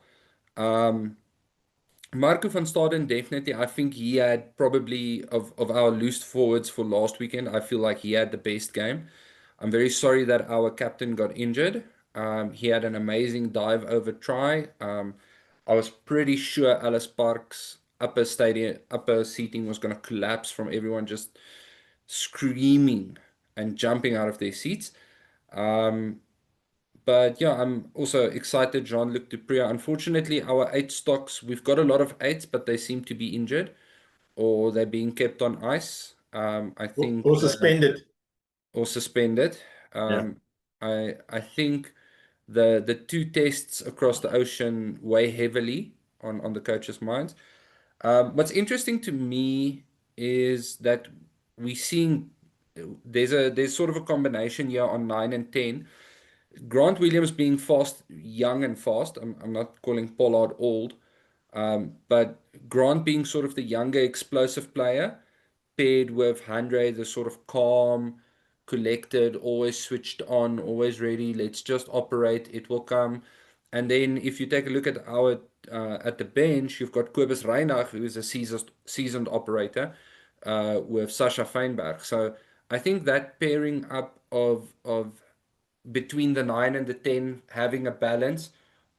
Marco van Staden, definitely, I think he had probably of our loose forwards for last weekend, I feel like he had the best game. I'm very sorry that our captain got injured. He had an amazing dive over try. I was pretty sure Ellis Park's upper seating was going to collapse from everyone just screaming and jumping out of their seats. But yeah, I'm also excited. Jean-Luc Dupria. Unfortunately, our 8 stocks, we've got a lot of 8s, but they seem to be injured or they're being kept on ice. I think Or suspended. or suspended. Yeah. I think the 2 tests across the ocean weigh heavily on the coaches' minds. What's interesting to me is that we're seeing there's sort of a combination here on 9 and 10. Grant Williams being fast, young and fast. I'm not calling Pollard old, but Grant being sort of the younger, explosive player, paired with Andre, the sort of calm, collected, always switched on, always ready. Let's just operate. It will come. And then if you take a look at our at the bench, you've got Kobus Reinach, who is a seasoned operator, with Sasha Feinberg. So I think that pairing up of between the 9 and the 10, having a balance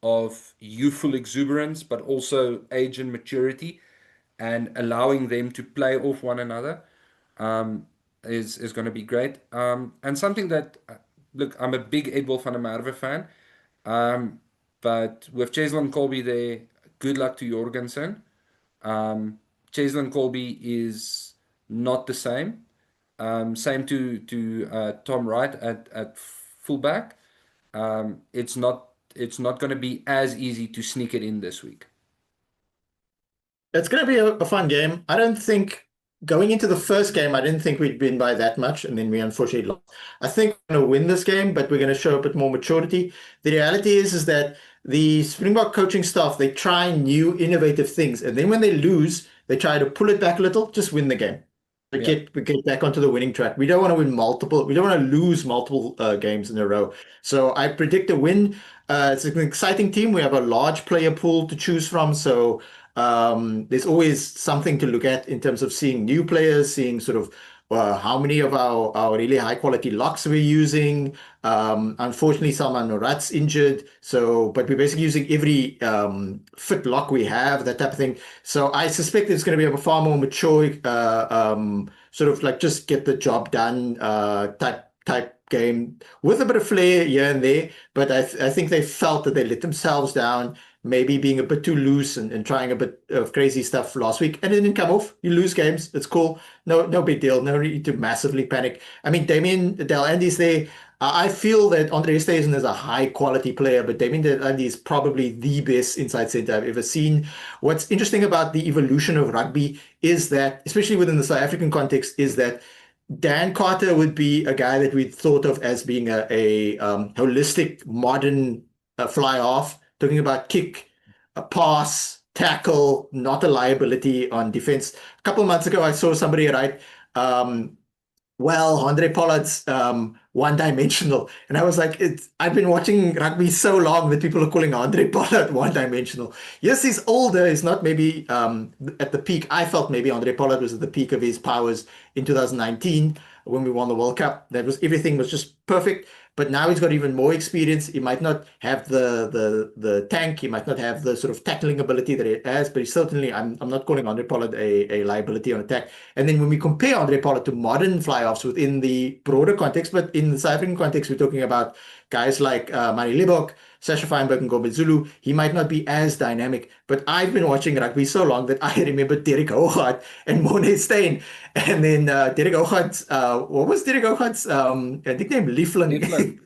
of youthful exuberance, but also age and maturity, and allowing them to play off one another, um, is going to be great. And something that, look, I'm a big Edwin van der Merwe fan, but with Cheslin Colby there, good luck to Jorgensen. Cheslin Colby is not the same. Same to Tom Wright at fullback. It's not going to be as easy to sneak it in this week. It's going to be a fun game. I don't think going into the first game, I didn't think we'd win by that much, and then we unfortunately lost. I think we're going to win this game, but we're going to show a bit more maturity. The reality is that the Springbok coaching staff, they try new innovative things, and then when they lose, they try to pull it back a little, just win the game. Yeah. We get back onto the winning track. We don't want to win multiple. We don't want to lose multiple games in a row. So I predict a win. It's an exciting team. We have a large player pool to choose from. So there's always something to look at in terms of seeing new players, seeing sort of how many of our really high quality locks we're using. Unfortunately, Salman Murat's injured. So, but we're basically using every fit lock we have, that type of thing. So I suspect it's going to be a far more mature, sort of like just get the job done type game with a bit of flair here and there. But I think they felt that they let themselves down, maybe being a bit too loose and trying a bit of crazy stuff last week, and it didn't come off. You lose games, it's cool. No big deal. No need to massively panic. I mean, Damien Del Andy's there. I feel that Andre Stesen is a high quality player, but Damien Del Andy is probably the best inside center I've ever seen. What's interesting about the evolution of rugby is that, especially within the South African context, is that Dan Carter would be a guy that we thought of as being a holistic, modern fly off, talking about kick, a pass, tackle, not a liability on defense. A couple of months ago, I saw somebody write, well, Andre Pollard's one-dimensional. And I was like, I've been watching rugby so long that people are calling Andre Pollard one-dimensional. Yes, he's older. He's not maybe at the peak. I felt maybe Andre Pollard was at the peak of his powers in 2019 when we won the World Cup. Everything was just perfect. But now he's got even more experience. He might not have the tank. He might not have the sort of tackling ability that he has, but he certainly, I'm not calling Andre Pollard a liability on attack. And then when we compare Andre Pollard to modern fly-offs within the broader context, but in the South African context, we're talking about guys like Mari Libbok, Sasha Feinberg, and Gomez Zulu. He might not be as dynamic, but I've been watching rugby so long that I remember Derek Hougaard and Morné Steyn. And then Derek Hougaard's, what was Derek Hougaard's nickname? Lieflin. Lieflin.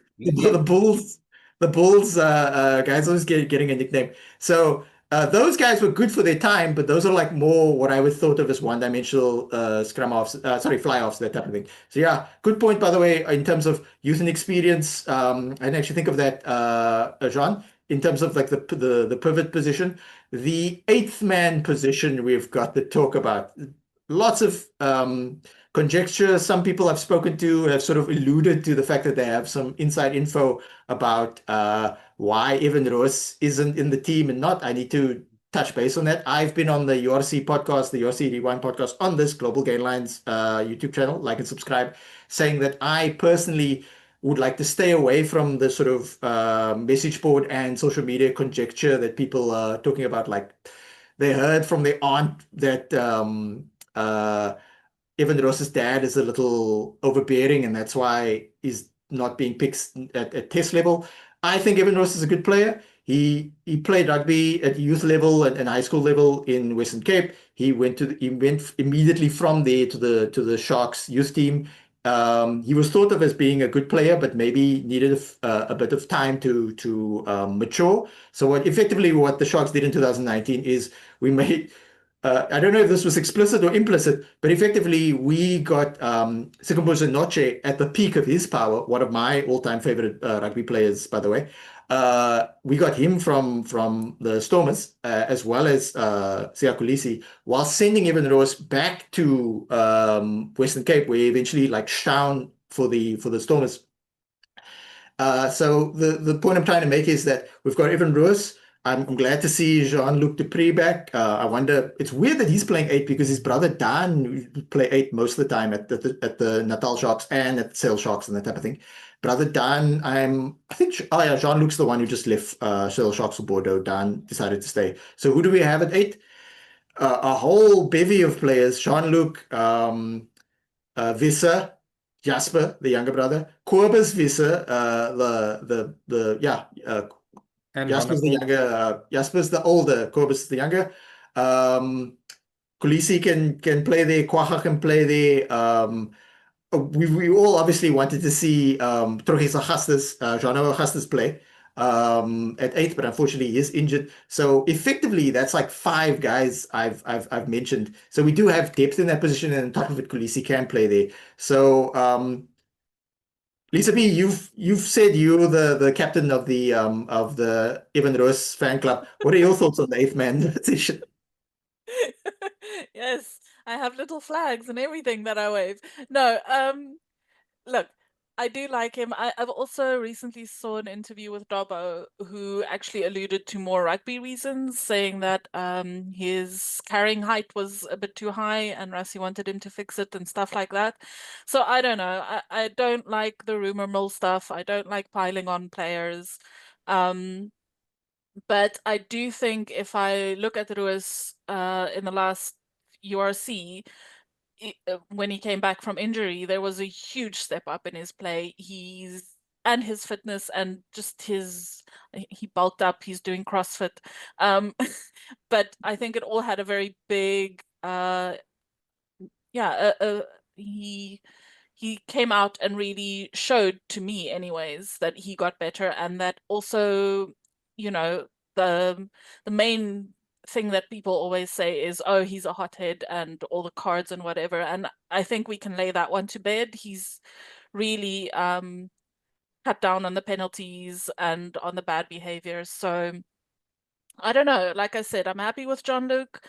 The Bulls guys always getting a nickname. So those guys were good for their time, but those are like more what I would thought of as one-dimensional scrum offs, fly offs, that type of thing. So yeah, good point, by the way, in terms of youth and experience. I didn't actually think of that, Jean, in terms of like the pivot position. The eighth man position we've got to talk about. Lots of conjecture. Some people I've spoken to have sort of alluded to the fact that they have some inside info about why Evan Roos isn't in the team and not. I need to touch base on that. I've been on the URC podcast, the URC Rewind podcast on this Global Gain Lines YouTube channel. Like and subscribe, saying that I personally would like to stay away from the sort of message board and social media conjecture that people are talking about. Like they heard from their aunt that Evan Ross's dad is a little overbearing, and that's why he's not being picked at test level. I think Evan Ross is a good player. He played rugby at youth level and high school level in Western Cape. He went immediately from there to the Sharks youth team. He was thought of as being a good player, but maybe needed a bit of time to mature. So what the Sharks did in 2019 is we made I don't know if this was explicit or implicit, but effectively we got Sikambuza Noche at the peak of his power, one of my all-time favorite rugby players, by the way. We got him from the Stormers, as well as Siya Kolisi, while sending Evan Roos back to Western Cape, where he eventually like shone for the Stormers. So the point I'm trying to make is that we've got Evan Roos. I'm glad to see Jean-Luc Dupree back. I wonder, it's weird that he's playing eight because his brother Dan play eight most of the time at the Natal Sharks and at Sale Sharks and that type of thing. Brother Dan, oh yeah, Jean-Luc's the one who just left Sale Sharks for Bordeaux. Dan decided to stay. So who do we have at eight? A whole bevy of players. Jean-Luc, Visser, Jasper, the younger brother, Corbus Visser, And Jasper's the Hanekom. younger, Jasper's the older, Corbus is the younger. Kolisi can play there, Kwaha can play there. We all obviously wanted to see Trojisa Gastes, Jono Gastes play at eight, but unfortunately he is injured. So effectively, that's like five guys I've mentioned. So we do have depth in that position, and on top of it, Kolisi can play there. So Lisa B, you've said you're the captain of the Evan Roos fan club. What are your thoughts on the eighth man position? Yes, I have little flags and everything that I wave. No, look, I do like him. I've also recently saw an interview with Dobbo who actually alluded to more rugby reasons, saying that his carrying height was a bit too high and Rassie wanted him to fix it and stuff like that. So I don't know. I don't like the rumor mill stuff. I don't like piling on players. But I do think if I look at Ruiz in the last URC, when he came back from injury, there was a huge step up in his play. And his fitness and just he bulked up. He's doing CrossFit, but I think it all had a very big, yeah. He came out and really showed to me, anyways, that he got better, and that also, you know, the main thing that people always say is, oh, he's a hothead and all the cards and whatever. And I think we can lay that one to bed. He's really cut down on the penalties and on the bad behavior. So I don't know. Like I said, I'm happy with Jean-Luc.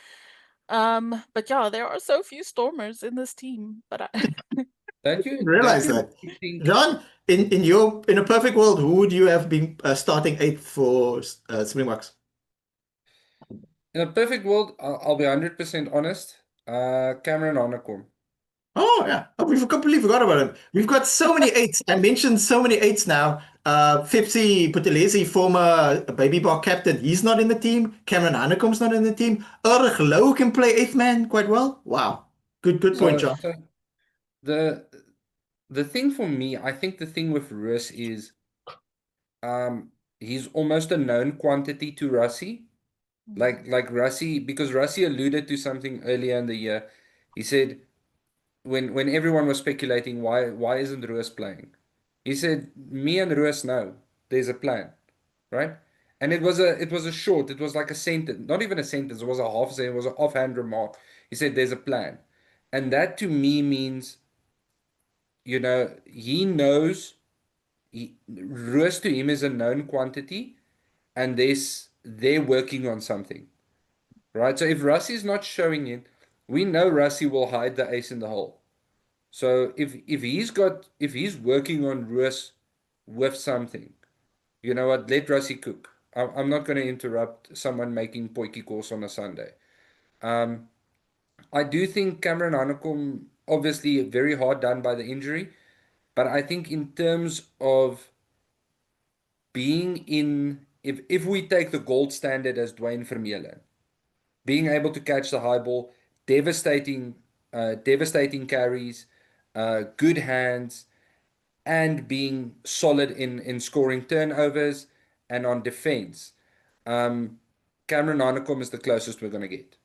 But yeah, there are so few Stormers in this team. But Don't Didn't you realize that. think John, in a perfect world, who would you have been starting eighth for Springboks? in a perfect world, I'll be 100% honest, Cameron Hanekom. Oh yeah, oh, we completely forgot about him. We've got so many eights. I mentioned so many eights now. Fipsi Putelesi, former Baby Bok captain, he's not in the team. Cameron Hanekom's not in the team. Ulrich Lowe can play eighth man quite well. Wow, good point, So, John. so the the thing for me, I think the thing with Russ is he's almost a known quantity to Rassie. Like Rassie, because Rassie alluded to something earlier in the year. He said when everyone was speculating why isn't Russ playing, he said me and Russ know there's a plan, right? And it was a short, it was like a sentence, not even a sentence, it was a half sentence, it was an offhand remark. He said there's a plan, and that to me means he knows. Russ to him is a known quantity, and they're working on something. Right? So if Rassie is not showing it, we know Rassie will hide the ace in the hole. So if he's working on Russ with something, you know what? Let Rassie cook. I'm not going to interrupt someone making potjie course on a Sunday. Um, I do think Cameron Hanekom obviously very hard done by the injury, but I think in terms of being in, if we take the gold standard as Duane Vermualan, being able to catch the high ball, devastating devastating carries, good hands, and being solid in scoring turnovers and on defense. Cameron Hanekom is the closest we're going to get.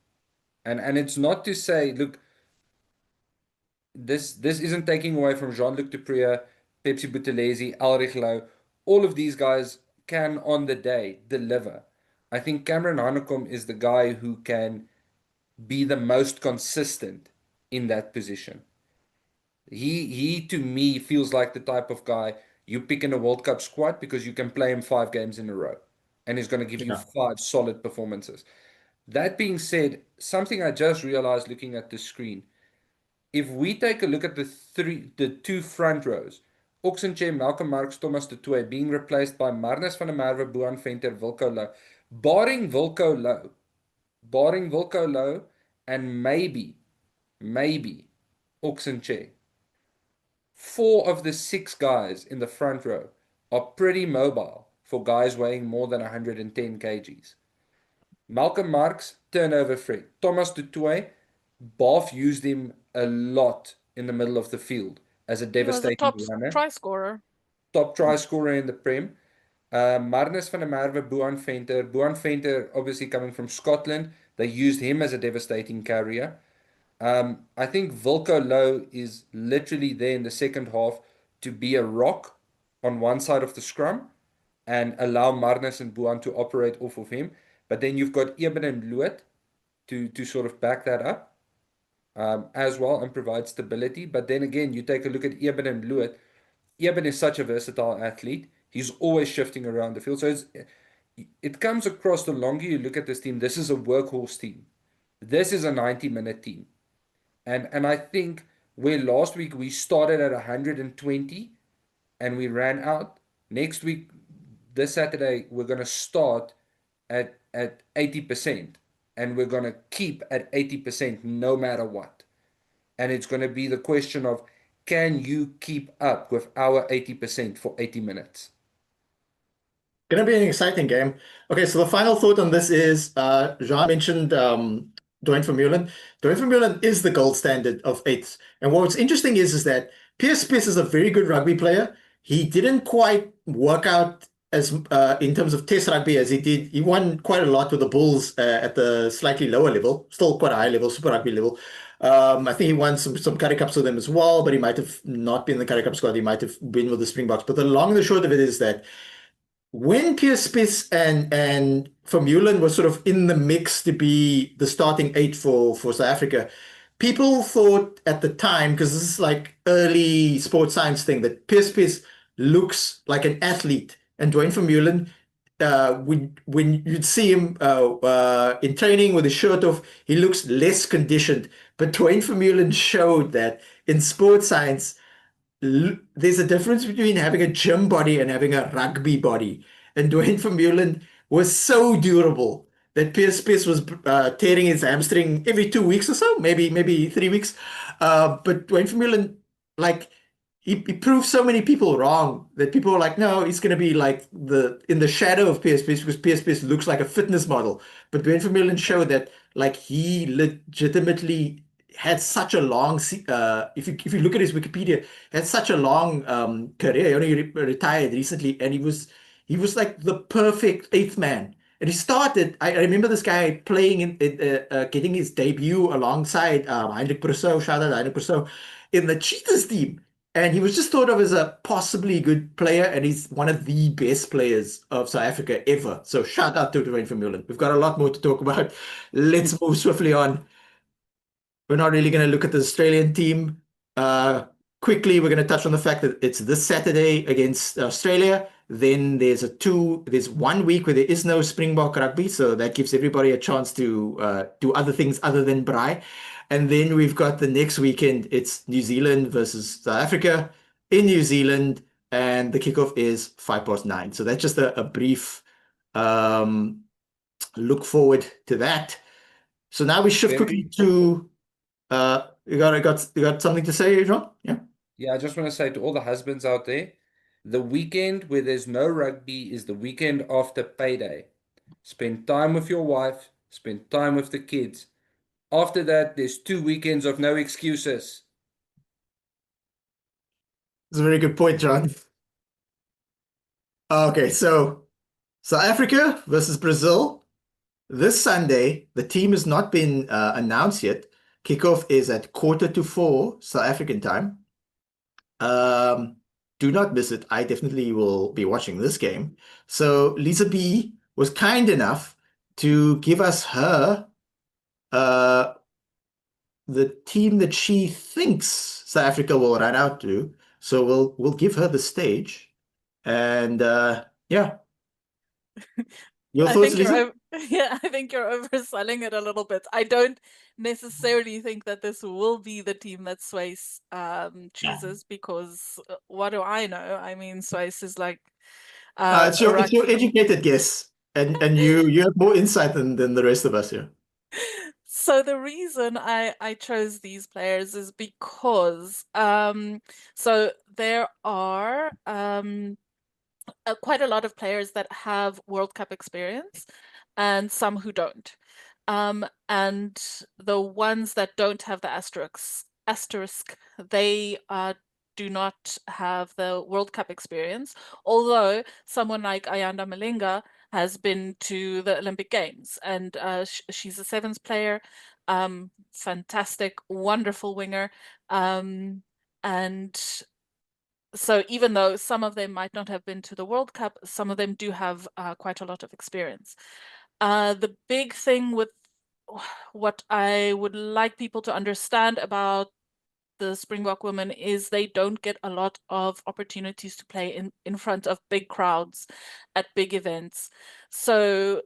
And it's not to say, look, this isn't taking away from Jean-Luc Dupree, Pepsi Buthelezi, Ulrich Louw. All of these guys can, on the day, deliver. I think Cameron Hanekom is the guy who can be the most consistent in that position. He to me feels like the type of guy you pick in a World Cup squad because you can play him 5 games in a row, and he's going to give you Yeah. 5 solid performances. That being said, something I just realized looking at the screen, if we take a look at the two front rows, Oxenche, Malcolm Marx, Thomas du Toit being replaced by Marnus van der Merwe, Duane Venter, Wilco Louw, barring Wilco Louw, and maybe Oxenche. 4 of the 6 guys in the front row are pretty mobile for guys weighing more than 110 kgs. Malcolm Marx, turnover threat. Thomas du Toit, Bath used him a lot in the middle of the field as a He was a devastating top runner. try scorer. Top try scorer in the Prem. Marnus van der Merwe, Duane Venter. Duane Venter, obviously coming from Scotland, they used him as a devastating carrier. I think Wilco Louw is literally there in the second half to be a rock on one side of the scrum and allow Marnus and Duane to operate off of him. But then you've got Eben and Luet to sort of back that up as well and provide stability. But then again, you take a look at Eben and Luet. Eben is such a versatile athlete. He's always shifting around the field. So it comes across the longer you look at this team, this is a workhorse team. This is a 90-minute team. And I think where last week we started at 120 and we ran out, next week, this Saturday, we're going to start at 80% and we're going to keep at 80% no matter what. And it's going to be the question of, can you keep up with our 80% for 80 minutes? Gonna be an exciting game. Okay, so the final thought on this is Jean mentioned Duane Vermualan. Duane Vermualan is the gold standard of eights. And what's interesting is that Pierce Spiss is a very good rugby player. He didn't quite work out as in terms of test rugby as he did. He won quite a lot with the Bulls at the slightly lower level, still quite a high level, Super Rugby level. I think he won some Currie Cups with them as well, but he might have not been in the Currie Cup squad. He might have been with the Springboks. But the long and the short of it is that when Pierce Spiss and Vermeulen were sort of in the mix to be the starting 8 for South Africa, people thought at the time, because this is like early sports science thing, that Pierce Spiss looks like an athlete, and Duane Vermeulen, when you'd see him in training with his shirt off, he looks less conditioned. But Duane Vermeulen showed that in sports science, there's a difference between having a gym body and having a rugby body. And Duane Vermeulen was so durable that Pierce Spiss was tearing his hamstring every 2 weeks or so, maybe 3 weeks. But Duane Vermeulen, like, he proved so many people wrong that people were like, no, he's going to be like in the shadow of Pierce Spiss because Pierce Spiss looks like a fitness model. But Duane Vermeulen showed that like he legitimately had such a long, if you look at his Wikipedia, had such a long career. He only retired recently, and he was like the perfect eighth man. And he started. I remember this guy playing getting his debut alongside Heinrich Brousseau. Shout out to Heinrich Brousseau in the Cheetahs team. And he was just thought of as a possibly good player, and he's one of the best players of South Africa ever. So shout out to Duane Vermeulen. We've got a lot more to talk about. Let's move swiftly on. We're not really going to look at the Australian team. Quickly, we're going to touch on the fact that it's this Saturday against Australia. Then there's 1 week where there is no Springbok rugby, so that gives everybody a chance to do other things other than braai. And then we've got the next weekend. It's New Zealand versus South Africa in New Zealand, and the kickoff is 9:05. So that's just a brief look forward to that. So now we shift quickly to. You got something to say, John? Yeah. Yeah, I just want to say to all the husbands out there, the weekend where there's no rugby is the weekend after payday. Spend time with your wife, spend time with the kids. After that, there's 2 weekends of no excuses. It's a very good point, John. Okay, so South Africa versus Brazil this Sunday. The team has not been announced yet. Kickoff is at 3:45 South African time. Um, do not miss it. I definitely will be watching this game. So Lisa B was kind enough to give us her uh, the team that she thinks South Africa will run out to. So we'll give her the stage. And yeah, your I thoughts, think Lisa? yeah, I think you're overselling it a little bit. I don't necessarily think that this will be the team that Swiss chooses because what do I know? I mean, Swiss is like It's a it's your educated guess, and you have more insight than the rest of us here. So the reason I chose these players is because so there are quite a lot of players that have World Cup experience and some who don't. And the ones that don't have the asterisk, they do not have the World Cup experience, although someone like Ayanda Malinga has been to the Olympic Games, and she's a sevens player, fantastic, wonderful winger, and so even though some of them might not have been to the World Cup, some of them do have quite a lot of experience. The big thing with what I would like people to understand about the Springbok women is they don't get a lot of opportunities to play in front of big crowds at big events. So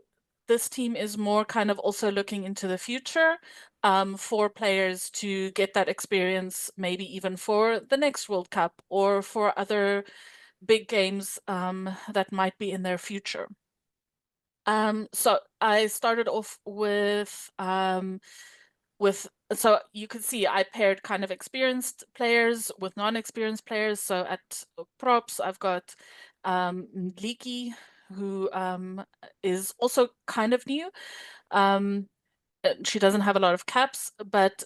this team is more kind of also looking into the future for players to get that experience, maybe even for the next World Cup or for other big games that might be in their future. So I started off with so you can see I paired kind of experienced players with non-experienced players. So at props, I've got Leaky, who is also kind of new. She doesn't have a lot of caps, but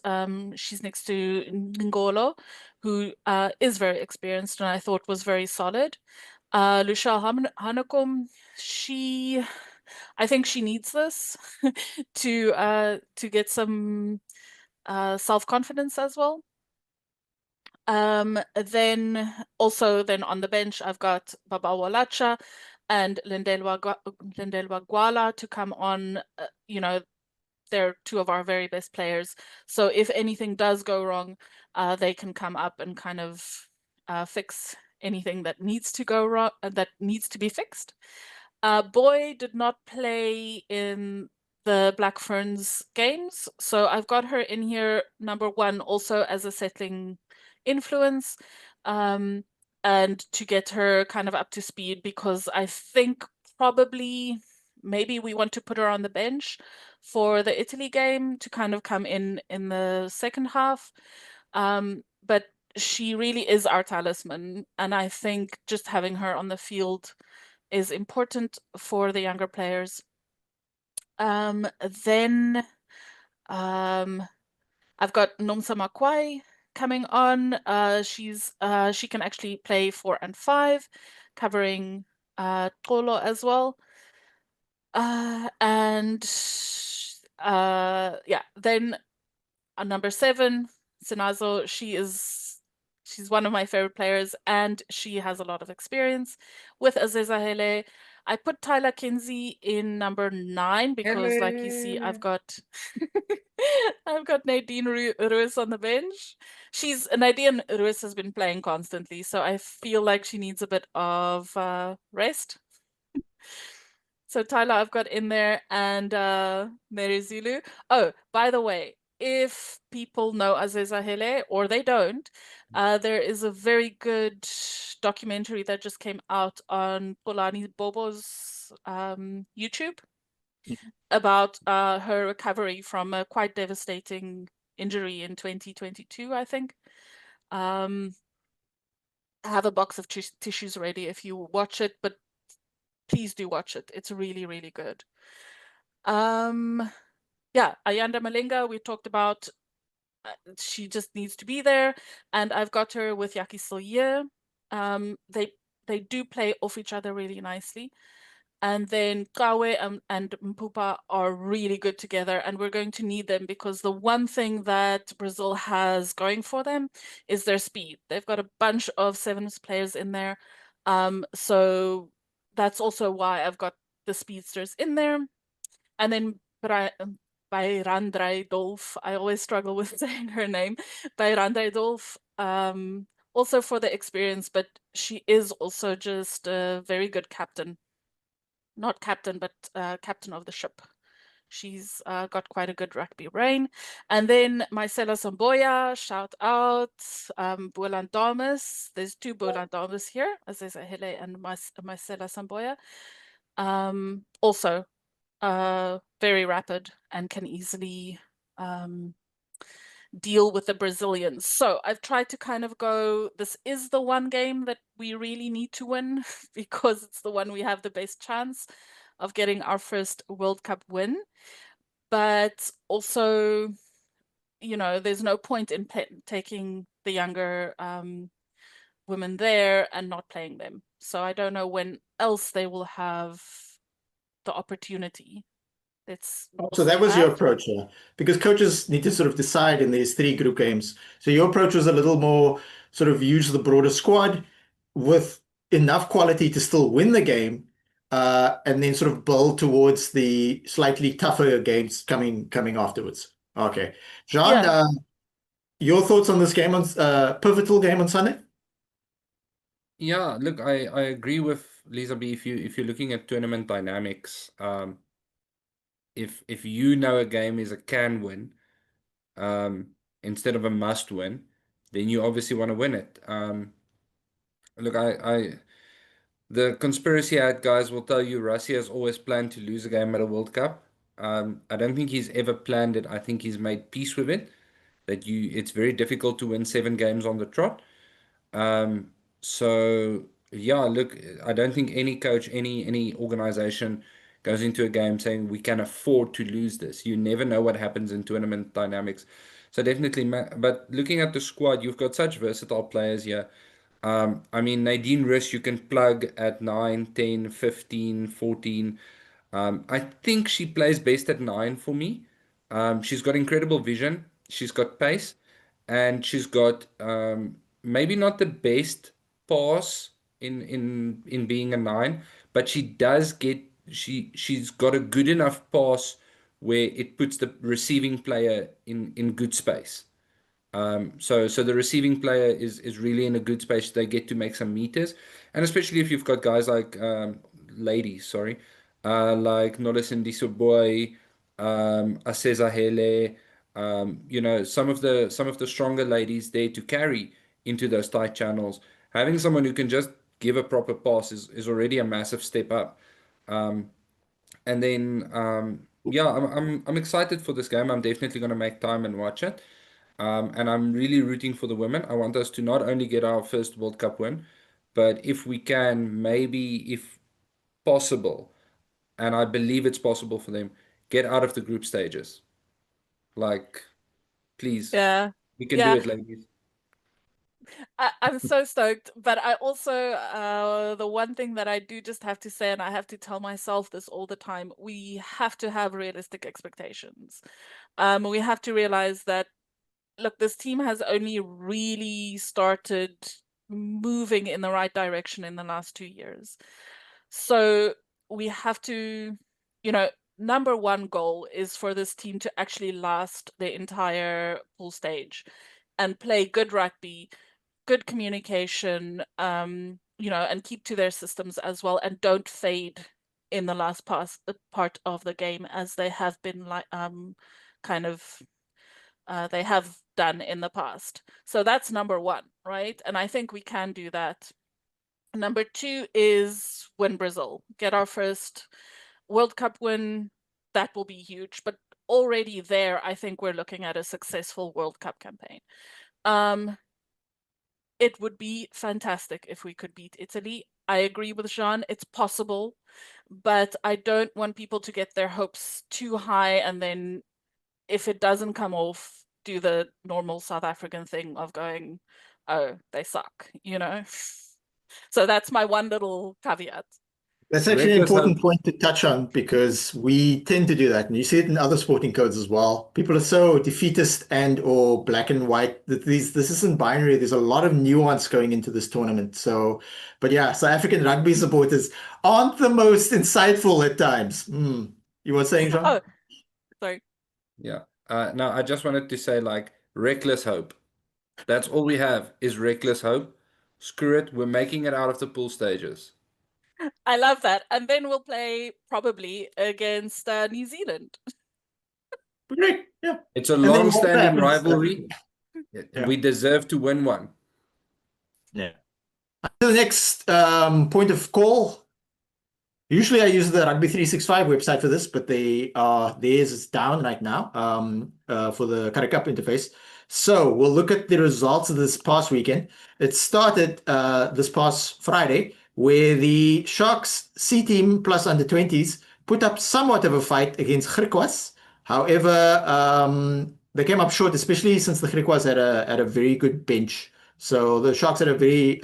she's next to Ngolo, who is very experienced and I thought was very solid. Lucia Hanekom, I think she needs this to get some self-confidence as well. Then on the bench, I've got Baba Walacha and Lindelwa Gwala to come on. They're two of our very best players. So if anything does go wrong, they can come up and kind of fix anything that needs to go wrong, that needs to be fixed. Boy did not play in the Black Ferns games, so I've got her in here, number one, also as a settling influence, and to get her kind of up to speed, because I think probably maybe we want to put her on the bench for the Italy game to kind of come in the second half. But she really is our talisman, and I think just having her on the field is important for the younger players. Then I've got Nomsa Makwai coming on. She can actually play 4 and 5, covering Tolo as well. And yeah, then number 7, Sinazo, she's one of my favorite players and she has a lot of experience with Aziza Hele. I put Tyler Kinsey in number 9 because like you see, I've got I've got Nadine Ruiz on the bench. Nadine Ruiz has been playing constantly, so I feel like she needs a bit of rest. So Tyler, I've got in there, and Mary Zulu. Oh, by the way, if people know Aziza Hele or they don't, there is a very good documentary that just came out on Polani Bobo's YouTube about her recovery from a quite devastating injury in 2022, I think. I have a box of tissues ready if you watch it, but please do watch it. It's really, really good. yeah, Ayanda Malinga, we talked about, she just needs to be there, and I've got her with Yaki Silye. They do play off each other really nicely. And then Kawe and Mpupa are really good together, and we're going to need them because the one thing that Brazil has going for them is their speed. They've got a bunch of sevens players in there. So that's also why I've got the speedsters in there. And then Bairandrai Dolf, I always struggle with saying her name. Bairandrai Dolf, also for the experience, but she is also just a very good captain. Not captain, but captain of the ship. She's got quite a good rugby brain. And then Marcela Samboya, shout out. Boelan Damas. There's two Boelan Damas here, Aziza Hele and Marcela Samboya. Also very rapid and can easily deal with the Brazilians. So I've tried to kind of go, this is the one game that we really need to win because it's the one we have the best chance of getting our first World Cup win. But also, you know, there's no point in taking the younger women there and not playing them. So I don't know when else they will have the opportunity. So that was your approach, because coaches need to sort of decide in these three group games. So your approach was a little more sort of use the broader squad with enough quality to still win the game, and then sort of build towards the slightly tougher games coming afterwards. Okay, Jean, Yeah. your thoughts on this game on pivotal game on Sunday? Yeah, look, I agree with Lisa B. If you're looking at tournament dynamics, if you know a game is a can win, instead of a must win, then you obviously want to win it. Look, the conspiracy hat guys will tell you Rassie has always planned to lose a game at a World Cup. I don't think he's ever planned it. I think he's made peace with it. It's very difficult to win 7 games on the trot. So yeah, look, I don't think any coach, any organization goes into a game saying we can afford to lose this. You never know what happens in tournament dynamics. So definitely, but looking at the squad, you've got such versatile players here. I mean, Nadine Riss, you can plug at 9, 10, 15, 14. I think she plays best at 9 for me. She's got incredible vision. She's got pace, and she's got maybe not the best pass in being a 9, but she's got a good enough pass where it puts the receiving player in good space. So the receiving player is really in a good space. They get to make some meters, and especially if you've got guys like ladies, sorry, like Nolesindi Soboy, Aseza Hele, you know, some of the stronger ladies there to carry into those tight channels. Having someone who can just give a proper pass is already a massive step up. And then yeah, I'm excited for this game. I'm definitely going to make time and watch it. And I'm really rooting for the women. I want us to not only get our first World Cup win, but if we can, maybe if possible, and I believe it's possible for them, get out of the group stages. Like, please, Yeah. we can do Yeah. it, ladies. I'm so stoked, but I also the one thing that I do just have to say, and I have to tell myself this all the time, we have to have realistic expectations. We have to realize that, look, this team has only really started moving in the right direction in the last 2 years. So we have to, you know, number one goal is for this team to actually last the entire pool stage and play good rugby, good communication, you know, and keep to their systems as well, and don't fade in the last part of the game as they have been like kind of they have done in the past. So that's number one, right? And I think we can do that. Number two is win Brazil, get our first World Cup win. That will be huge. But already there, I think we're looking at a successful World Cup campaign. It would be fantastic if we could beat Italy. I agree with Jean, it's possible, but I don't want people to get their hopes too high and then if it doesn't come off, do the normal South African thing of going, oh, they suck, you know? So that's my one little caveat. That's actually an Reckless important hope. point to touch on because we tend to do that. And you see it in other sporting codes as well. People are so defeatist and or black and white that this isn't binary. There's a lot of nuance going into this tournament. So, but yeah, South African rugby supporters aren't the most insightful at times. You were saying, Jean? Oh, sorry. Yeah. No, I just wanted to say like reckless hope. That's all we have is reckless hope. Screw it, we're making it out of the pool stages. I love that. And then we'll play probably against New Zealand. Great. Yeah. It's a And then what long-standing happens? rivalry. Yeah. We deserve to win one. Yeah. The next point of call. Usually I use the Rugby 365 website for this, but theirs is down right now for the Currie Cup interface. So we'll look at the results of this past weekend. It started this past Friday, where the Sharks C team plus under 20s put up somewhat of a fight against Griquas. However, they came up short, especially since the Griquas had a very good bench. So the Sharks had a very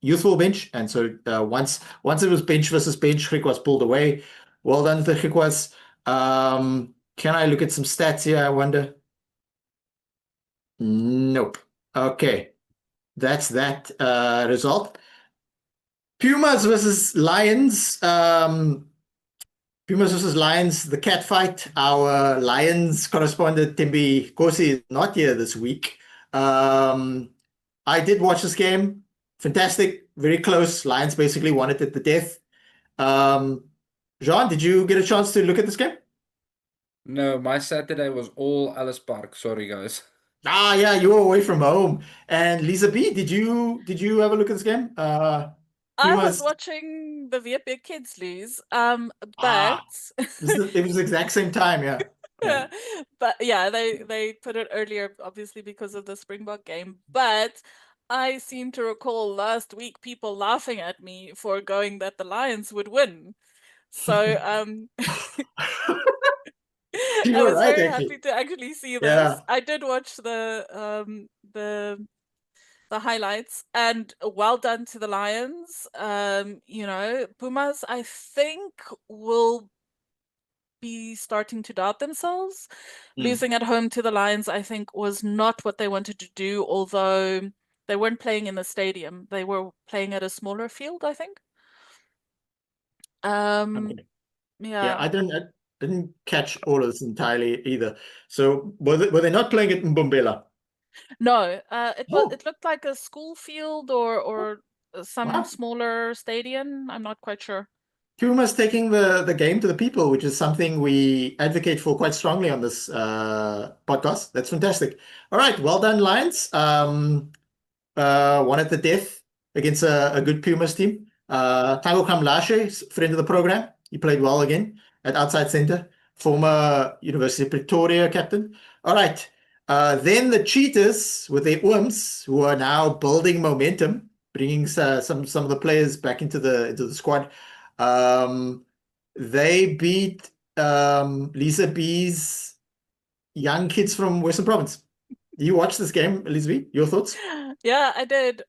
youthful bench, and so once it was bench versus bench, Griquas pulled away. Well done to Griquas. Can I look at some stats here? I wonder. Nope. Okay, that's that result. Pumas versus Lions. Pumas versus Lions, the cat fight. Our Lions correspondent Timby Kosi is not here this week. I did watch this game. Fantastic, very close. Lions basically won it at the death. Jean, did you get a chance to look at this game? No, my Saturday was all Ellis Park. Sorry, guys. Ah, yeah, you were away from home. And Lisa B, did you have a look at this game? I was Pumas. watching the VP kids lose, Ah, but it was the exact same time, yeah. Yeah. but yeah, they put it earlier, obviously because of the Springbok game. But I seem to recall last week people laughing at me for going that the Lions would win. So You I were was right, very actually. happy to actually see this. Yeah. I did watch the highlights, and well done to the Lions. Pumas, I think, will be starting to doubt themselves. Losing at home to the Lions, I think, was not what they wanted to do, although they weren't playing in the stadium. They were playing at a smaller field, I think. Okay. Yeah, Yeah. I didn't catch all of this entirely either. So were they not playing it in Mbombela? No, it Oh, looked like a school field or some wow. smaller stadium. I'm not quite sure. Puma's taking the game to the people, which is something we advocate for quite strongly on this podcast. That's fantastic. All right, well done, Lions. Won at the death against a good Pumas team. Tango Kamlashe, friend of the program. He played well again at outside center. Former University of Pretoria captain. All right. Then the Cheetahs with their Ooms, who are now building momentum, bringing some of the players back into the squad. They beat Lisa B's young kids from Western Province. You watched this game, Lisa B? Your thoughts? Yeah, I did.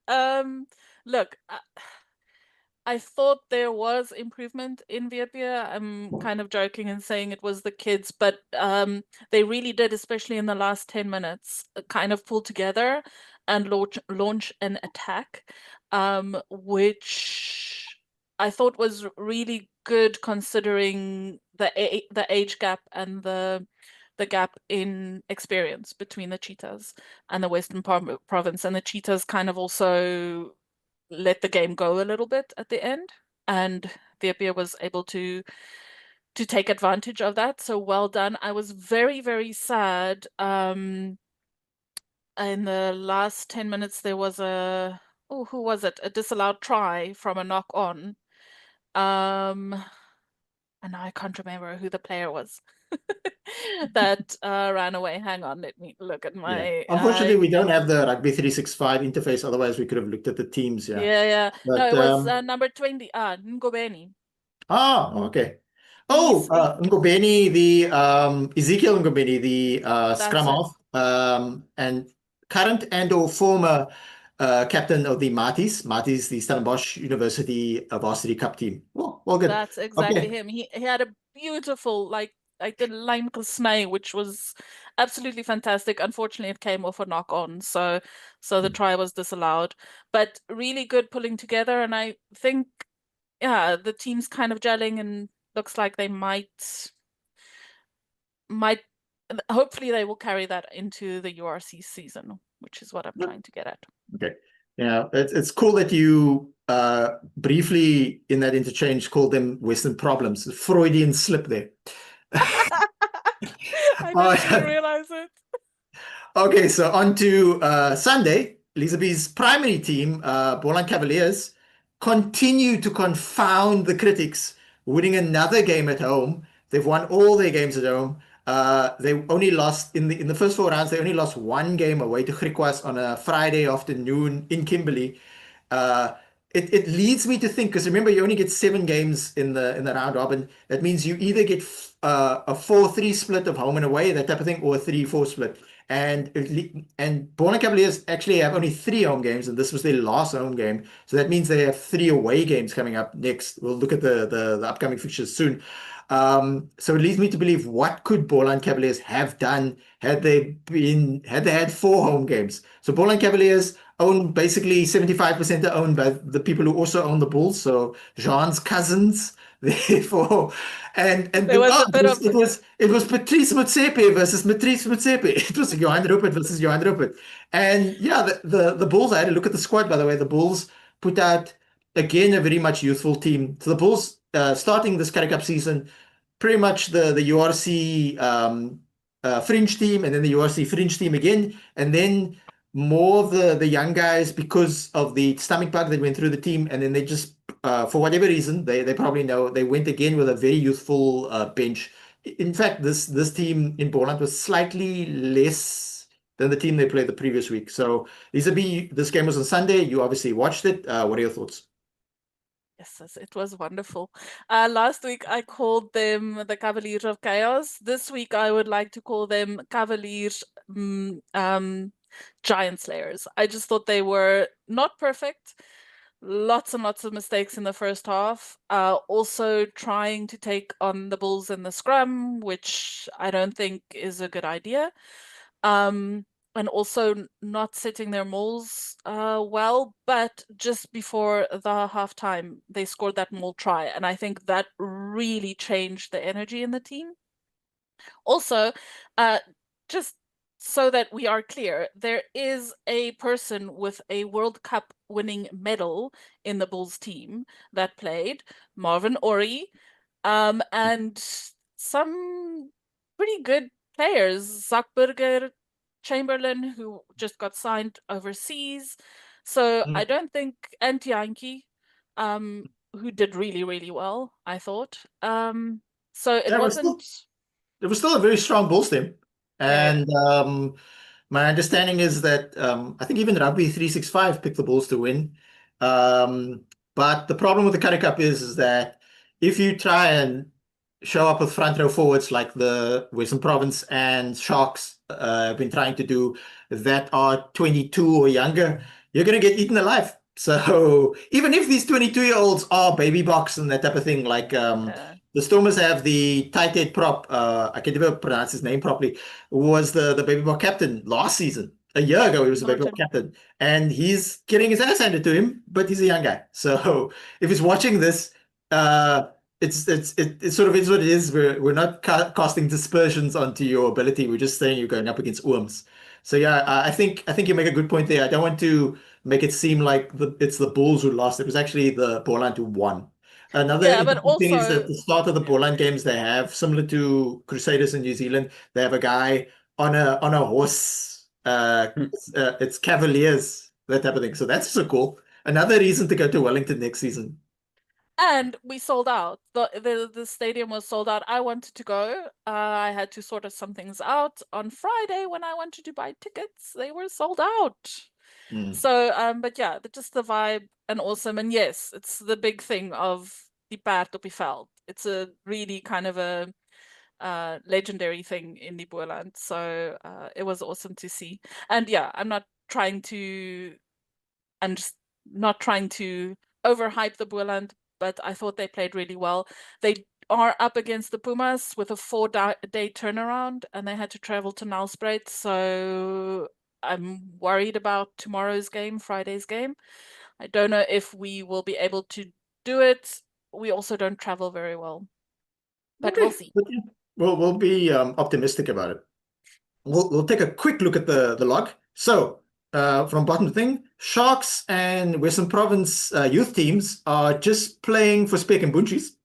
Look, I thought there was improvement in Vietnam. I'm kind of joking and saying it was the kids, but they really did, especially in the last 10 minutes, kind of pull together and launch an attack, which I thought was really good considering the age gap and the gap in experience between the Cheetahs and the Western Province. And the Cheetahs kind of also let the game go a little bit at the end, and Vietnam was able to take advantage of that. So well done. I was very, very sad. In the last 10 minutes, there was who was it? A disallowed try from a knock on. And now I can't remember who the player was that ran away. Hang on, let me look at Yeah. my. Unfortunately, we don't have the Rugby 365 interface. Otherwise, we could have looked at the teams. Yeah. Yeah. No, But it was number 20. Ngobeni. okay. Oh, He's Ngobeni, the Ezekiel Ngobeni, the scrum that's it. half, and current and or former captain of the Marties, the Stellenbosch University varsity cup team. Well, good. That's exactly Okay. him. He had a beautiful like the line snay, which was absolutely fantastic. Unfortunately, it came off a knock on, so the try was disallowed. But really good pulling together, and I think yeah, the team's kind of gelling and looks like they might hopefully they will carry that into the URC season, which is what I'm trying to get at. Okay. Yeah, it's cool that you briefly in that interchange called them Western problems. Freudian slip there. I Oh, didn't even realize it. okay, so on to Sunday. Elizabeth's primary team, Boland Cavaliers, continue to confound the critics, winning another game at home. They've won all their games at home. They only lost in the first 4 rounds. They only lost one game away to Griquas on a Friday afternoon in Kimberley. Uh, it leads me to think because remember you only get 7 games in the round robin. That means you either get a 4-3 split of home and away, that type of thing, or a 3-4 split. And Born Cavaliers actually have only 3 home games, and this was their last home game. So that means they have 3 away games coming up next. We'll look at the upcoming fixtures soon. So it leads me to believe what could Borland Cavaliers have done had they had 4 home games. So Borland Cavaliers own basically 75% are owned by the people who also own the Bulls. So Jean's cousins, therefore, and There was oh, a bit of it was Patrice Motsepe versus Patrice Motsepe. It was Johan Rupert versus Johan Rupert. And yeah, the Bulls, I had a look at the squad, by the way. The Bulls put out again a very much youthful team. So the Bulls starting this Currie Cup season, pretty much the URC fringe team, and then the URC fringe team again, and then more of the young guys because of the stomach bug that went through the team, and then they just for whatever reason they probably know they went again with a very youthful bench. In fact, this team in Poland was slightly less than the team they played the previous week. So this game was on Sunday. You obviously watched it. What are your thoughts? Yes, it was wonderful. Last week I called them the Cavaliers of Chaos. This week I would like to call them Cavaliers Giant Slayers. I just thought they were not perfect. Lots and lots of mistakes in the first half. Also trying to take on the Bulls in the scrum, which I don't think is a good idea. And also not setting their mauls well, but just before the halftime, they scored that maul try, and I think that really changed the energy in the team. Also, just so that we are clear, there is a person with a World Cup winning medal in the Bulls team that played, Marvin Ori, and some pretty good players, Zuckerberger, Chamberlain, who just got signed overseas. So I don't think, and Yankee, who did really, really well, I thought. So it Yeah, wasn't, it was still a very strong Bulls team. yeah. And my understanding is that I think even Rugby 365 picked the Bulls to win. But the problem with the Currie Cup is that if you try and show up with front row forwards like the Western Province and Sharks have been trying to do that are 22 or younger, you're going to get eaten alive. So even if these 22-year-olds are baby box and that type of thing, like the Stormers have the tight head prop, I can never pronounce his name properly, was the baby box captain last season. A year ago, he was the baby box Norton. captain, and he's getting his ass handed to him, but he's a young guy. So if he's watching this, it sort of is what it is. We're not casting dispersions onto your ability. We're just saying you're going up against worms. So yeah, I think you make a good point there. I don't want to make it seem like it's the Bulls who lost. It was actually the Boland who won. Another Yeah, but interesting thing is also, that the start of the yeah. Boland games they have, similar to Crusaders in New Zealand, they have a guy on a horse. It's Cavaliers, that type of thing. So that's so cool. Another reason to go to Wellington next season. And we sold out. The stadium was sold out. I wanted to go. I had to sort of some things out. On Friday, when I wanted to buy tickets, they were sold out. Mm. So, but yeah, just the vibe and awesome. And yes, it's the big thing of die perd op die veld. It's a really kind of a legendary thing in the Boerland. So it was awesome to see. And yeah, I'm not trying to overhype the Boerland, but I thought they played really well. They are up against the Pumas with a 4-day turnaround, and they had to travel to Nelspruit. So I'm worried about tomorrow's game, Friday's game. I don't know if we will be able to do it. We also don't travel very well, but we'll see. But yeah, we'll be optimistic about it. We'll take a quick look at the log. So from bottom thing, Sharks and Western Province youth teams are just playing for Spek and Bunchies.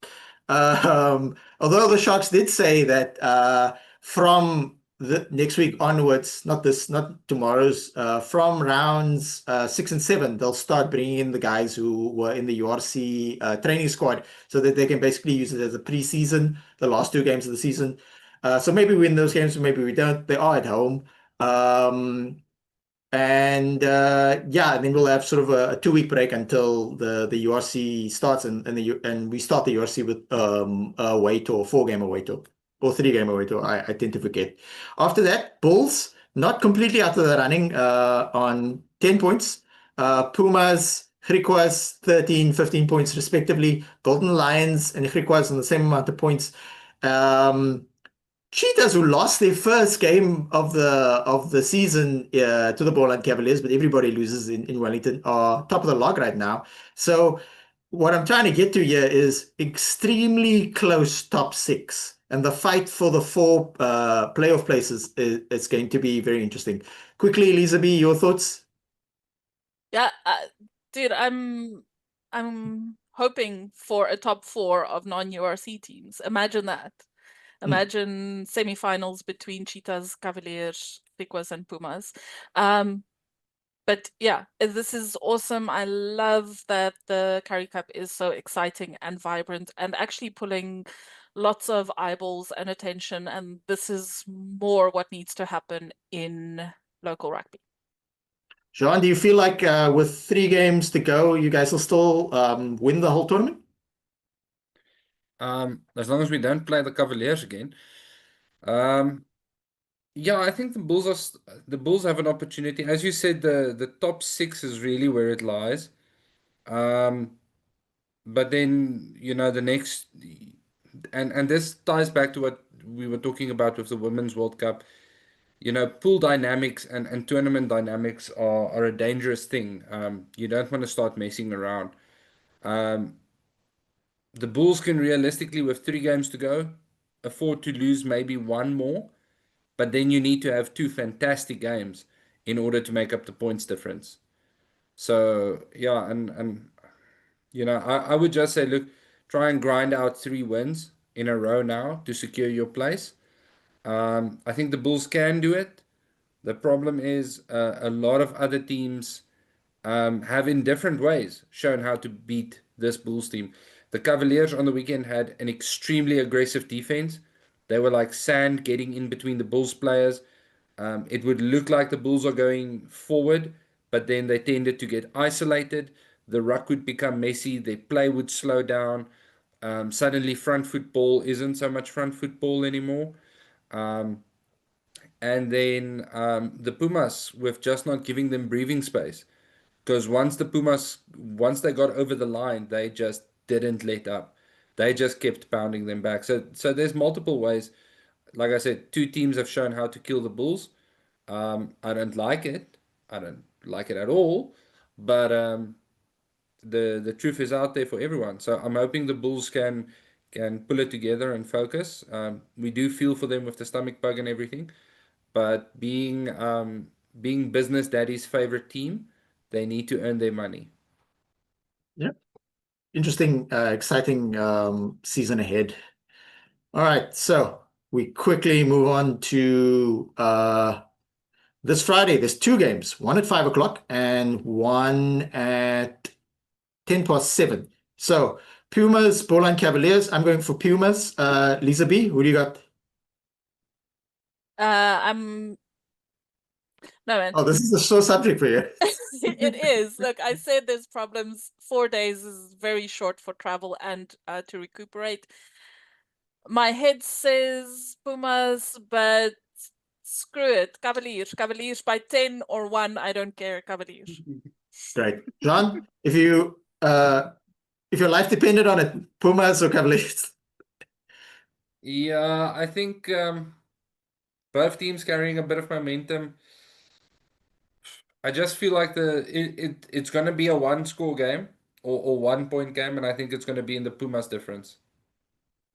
Although the Sharks did say that from the next week onwards, not tomorrow's, from rounds 6 and 7, they'll start bringing in the guys who were in the URC training squad so that they can basically use it as a preseason, the last 2 games of the season. So maybe we win those games, maybe we don't. They are at home. And yeah, and then we'll have sort of a 2-week break until the URC starts, and we start the URC with a away tour, 4-game away tour, or 3-game away tour. I tend to forget. After that, Bulls not completely out of the running on 10 points. Pumas, Griquas 13, 15 points respectively. Golden Lions and Griquas on the same amount of points. Cheetahs, who lost their first game of the season to the Boland Cavaliers, but everybody loses in Wellington, are top of the log right now. So what I'm trying to get to here is extremely close top 6. And the fight for the 4 playoff places is going to be very interesting. Quickly, Elizabeth, your thoughts? Yeah, dude, I'm hoping for a top 4 of non-URC teams. Imagine that. Imagine semifinals between Cheetahs, Cavaliers, Griquas, and Pumas. But yeah, this is awesome. I love that the Currie Cup is so exciting and vibrant and actually pulling lots of eyeballs and attention. And this is more what needs to happen in local rugby. Jean, do you feel like with 3 games to go, you guys will still win the whole tournament? As long as we don't play the Cavaliers again. Yeah, I think the Bulls have an opportunity. As you said, the top 6 is really where it lies. But then, the next, and this ties back to what we were talking about with the Women's World Cup. Pool dynamics and tournament dynamics are a dangerous thing. You don't want to start messing around. The Bulls can realistically, with 3 games to go, afford to lose maybe 1 more, but then you need to have 2 fantastic games in order to make up the points difference. So yeah, and I would just say, look, try and grind out 3 wins in a row now to secure your place. I think the Bulls can do it. The problem is a lot of other teams have in different ways shown how to beat this Bulls team. The Cavaliers on the weekend had an extremely aggressive defense. They were like sand getting in between the Bulls players. It would look like the Bulls are going forward, but then they tended to get isolated. The ruck would become messy. Their play would slow down. Suddenly, front football isn't so much front football anymore. And then the Pumas, with just not giving them breathing space. Because once they got over the line, they just didn't let up. They just kept pounding them back. So there's multiple ways. Like I said, 2 teams have shown how to kill the Bulls. I don't like it. I don't like it at all. But the truth is out there for everyone. So I'm hoping the Bulls can pull it together and focus. We do feel for them with the stomach bug and everything. But being Business Daddy's favorite team, they need to earn their money. Yeah. Interesting, exciting season ahead. All right, so we quickly move on to this Friday. There's 2 games, one at 5 o'clock and one at 7:10. So Pumas, Boland Cavaliers. I'm going for Pumas. Lisa B, who do you got? I'm No, and Oh, this is a sore subject for you. it is. Look, I said there's problems. 4 days is very short for travel and to recuperate. My head says Pumas, but screw it. Cavaliers. Cavaliers by 10 or 1. I don't care. Cavaliers. Great. John, if your life depended on it, Pumas or Cavaliers? Yeah, I think both teams carrying a bit of momentum. I just feel like it's going to be a one score game or 1 point game, and I think it's going to be in the Pumas difference.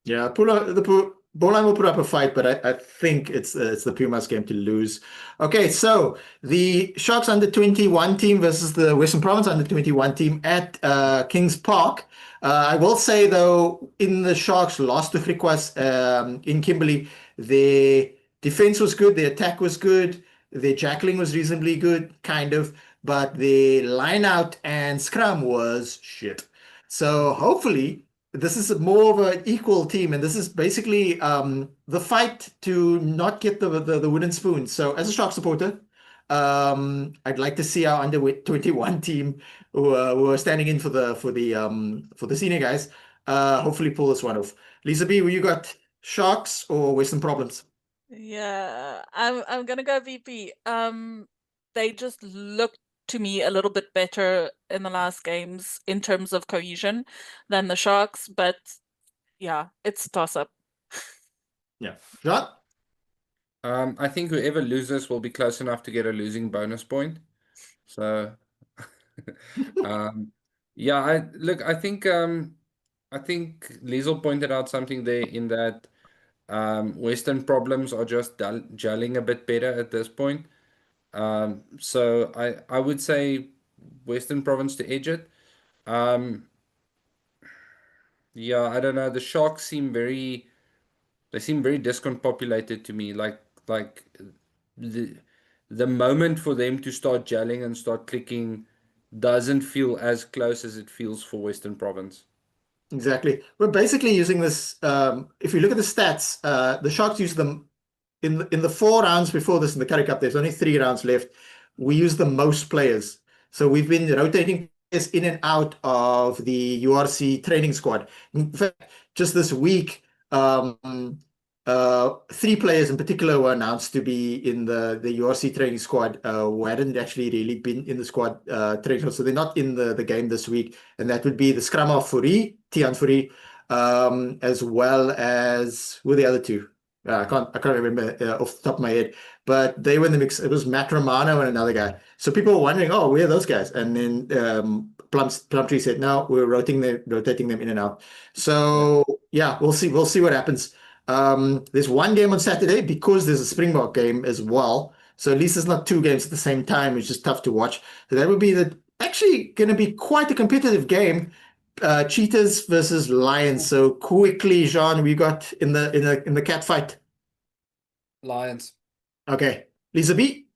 Yeah, Bowline will put up a fight, but I think it's the Pumas game to lose. Okay, so the Sharks under 21 team versus the Western Province under 21 team at Kings Park. I will say though, in the Sharks lost to Griquas in Kimberley, their defense was good, their attack was good, their jackling was reasonably good, kind of, but the line out and scrum was shit. So hopefully this is more of an equal team, and this is basically the fight to not get the wooden spoon. So, as a Shark supporter, I'd like to see our under 21 team who are standing in for the senior guys, hopefully pull this one off. Lisa B, you got Sharks or Western Problems? Yeah, I'm gonna go VP. They just looked to me a little bit better in the last games in terms of cohesion than the Sharks, but yeah, it's a toss-up. Yeah, John. I think whoever loses will be close enough to get a losing bonus point. So, um, yeah, I think Liesel pointed out something there in that Western Problems are just gelling a bit better at this point. So I would say Western Province to edge it. Um, yeah, I don't know. The Sharks seem very discombobulated to me. Like the the moment for them to start gelling and start clicking doesn't feel as close as it feels for Western Province. Exactly. We're basically using this. If you look at the stats, the Sharks use them in the 4 rounds before this in the Currie Cup. There's only 3 rounds left. We use the most players, so we've been rotating players in and out of the URC training squad. In fact, just this week, 3 players in particular were announced to be in the URC training squad who hadn't actually really been in the squad training squad. So they're not in the game this week, and that would be the scrummer Fourie, Tian Fourie, as well as who are the other two? I can't remember off the top of my head, but they were in the mix. It was Matt Romano and another guy. So people were wondering, oh, where are those guys? And then Plumtree said, no, we're rotating them in and out. Yeah. So yeah, we'll see. We'll see what happens. There's one game on Saturday because there's a Springbok game as well. So at least it's not 2 games at the same time. It's just tough to watch. So that would be actually going to be quite a competitive game. Cheetahs versus Lions. So quickly, Jean, we got in the cat fight. Lions. Okay, Lisa B.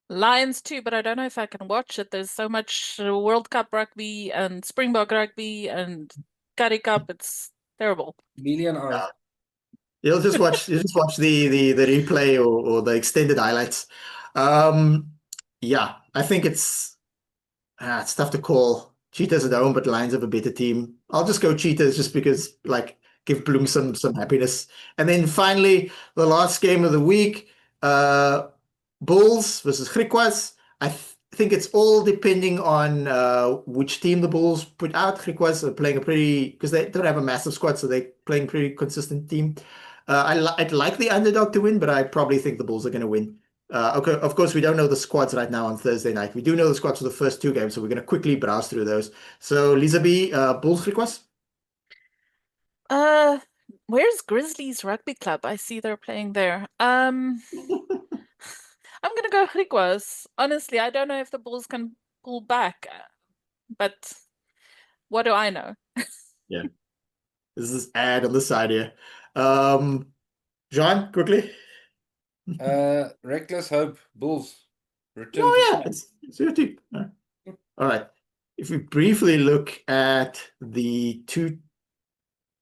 Lions too, but I don't know if I can watch it. There's so much World Cup rugby and Springbok rugby and Currie Cup. It's terrible. Million eyes. You'll just watch the replay or the extended highlights. Yeah, I think it's tough to call. Cheetahs at home, but Lions have a better team. I'll just go Cheetahs just because, like, give Bloom some happiness. And then finally, the last game of the week, uh, Bulls versus Griquas. I think it's all depending on which team the Bulls put out. Griquas are playing because they don't have a massive squad, so they're playing pretty consistent team. I'd like the underdog to win, but I probably think the Bulls are going to win. Okay, of course, we don't know the squads right now on Thursday night. We do know the squads for the first 2 games, so we're going to quickly browse through those. So, Lisa B, Bulls request? Uh, where's Grizzlies Rugby Club? I see they're playing there. I'm gonna go Griquas. Honestly, I don't know if the Bulls can pull back, but what do I know? Yeah, this is ad on the side here. John, quickly. Reckless Hope Bulls return to Oh, yeah, form. it's your team. All right. If we briefly look at the two,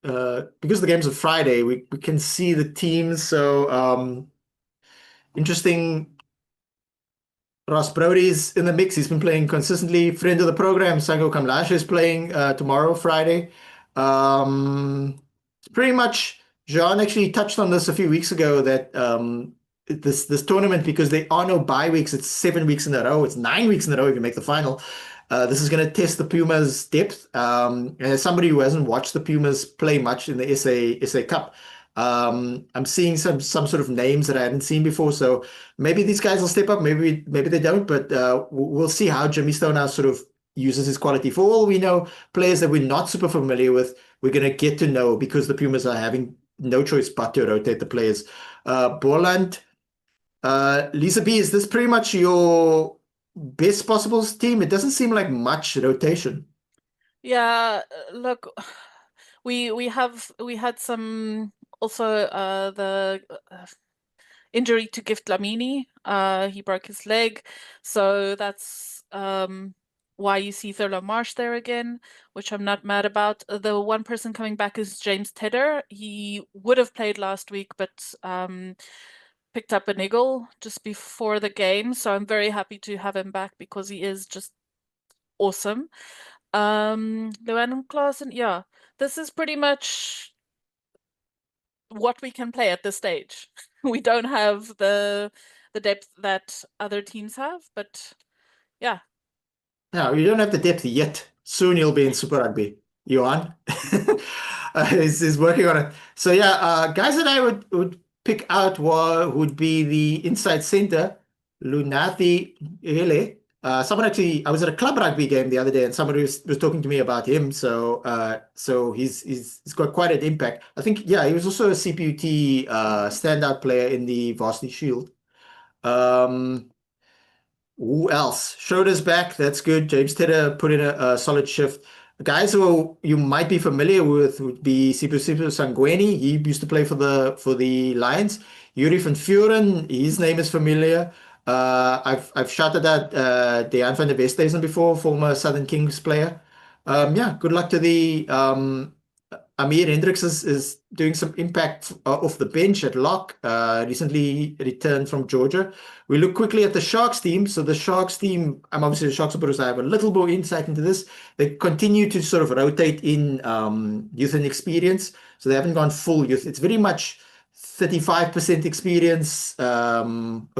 because the game's are Friday, we can see the teams. So, interesting Ross Brody's in the mix. He's been playing consistently. Friend of the program, Sango Kamlasha is playing tomorrow, Friday. It's pretty much, Jean actually touched on this a few weeks ago that this tournament, because there are no bye weeks, it's 7 weeks in a row, it's 9 weeks in a row if you make the final. This is going to test the Pumas' depth. And as somebody who hasn't watched the Pumas play much in the SA Cup, I'm seeing some sort of names that I haven't seen before. So maybe these guys will step up, maybe they don't, but we'll see how Jimmy Stonehouse sort of uses his quality. For all we know, players that we're not super familiar with, we're going to get to know because the Pumas are having no choice but to rotate the players. Borland, Lisa B, is this pretty much your best possible team? It doesn't seem like much rotation. Yeah, look, we had some also the injury to Gift Lamini. He broke his leg, so that's why you see Thurlow Marsh there again, which I'm not mad about. The one person coming back is James Tedder. He would have played last week, but picked up a niggle just before the game, so I'm very happy to have him back because he is just awesome. Duane Klaasen, yeah, this is pretty much what we can play at this stage. We don't have the depth that other teams have, but yeah. No, you don't have the depth yet. Soon you'll be in Super Rugby. Johan is working on it. So yeah, guys that I would pick out would be the inside center, Lunathi Ele. Someone actually, I was at a club rugby game the other day, and somebody was talking to me about him. So he's got quite an impact. I think, yeah, he was also a CPUT standout player in the Varsity Shield. Who else? Schroeder's back. That's good. James Tedder put in a solid shift. Guys who you might be familiar with would be Sipu Sangweni. He used to play for the Lions. Yuri van Vuren, his name is familiar. I've shouted at Dejan van der Westhuizen before, former Southern Kings player. Yeah, good luck to the Amir Hendricks is doing some impact off the bench at lock. Recently returned from Georgia. We look quickly at the Sharks team. So the Sharks team, I'm obviously the Sharks supporter, so I have a little more insight into this. They continue to sort of rotate in youth and experience. So they haven't gone full youth. It's very much 35% experience, or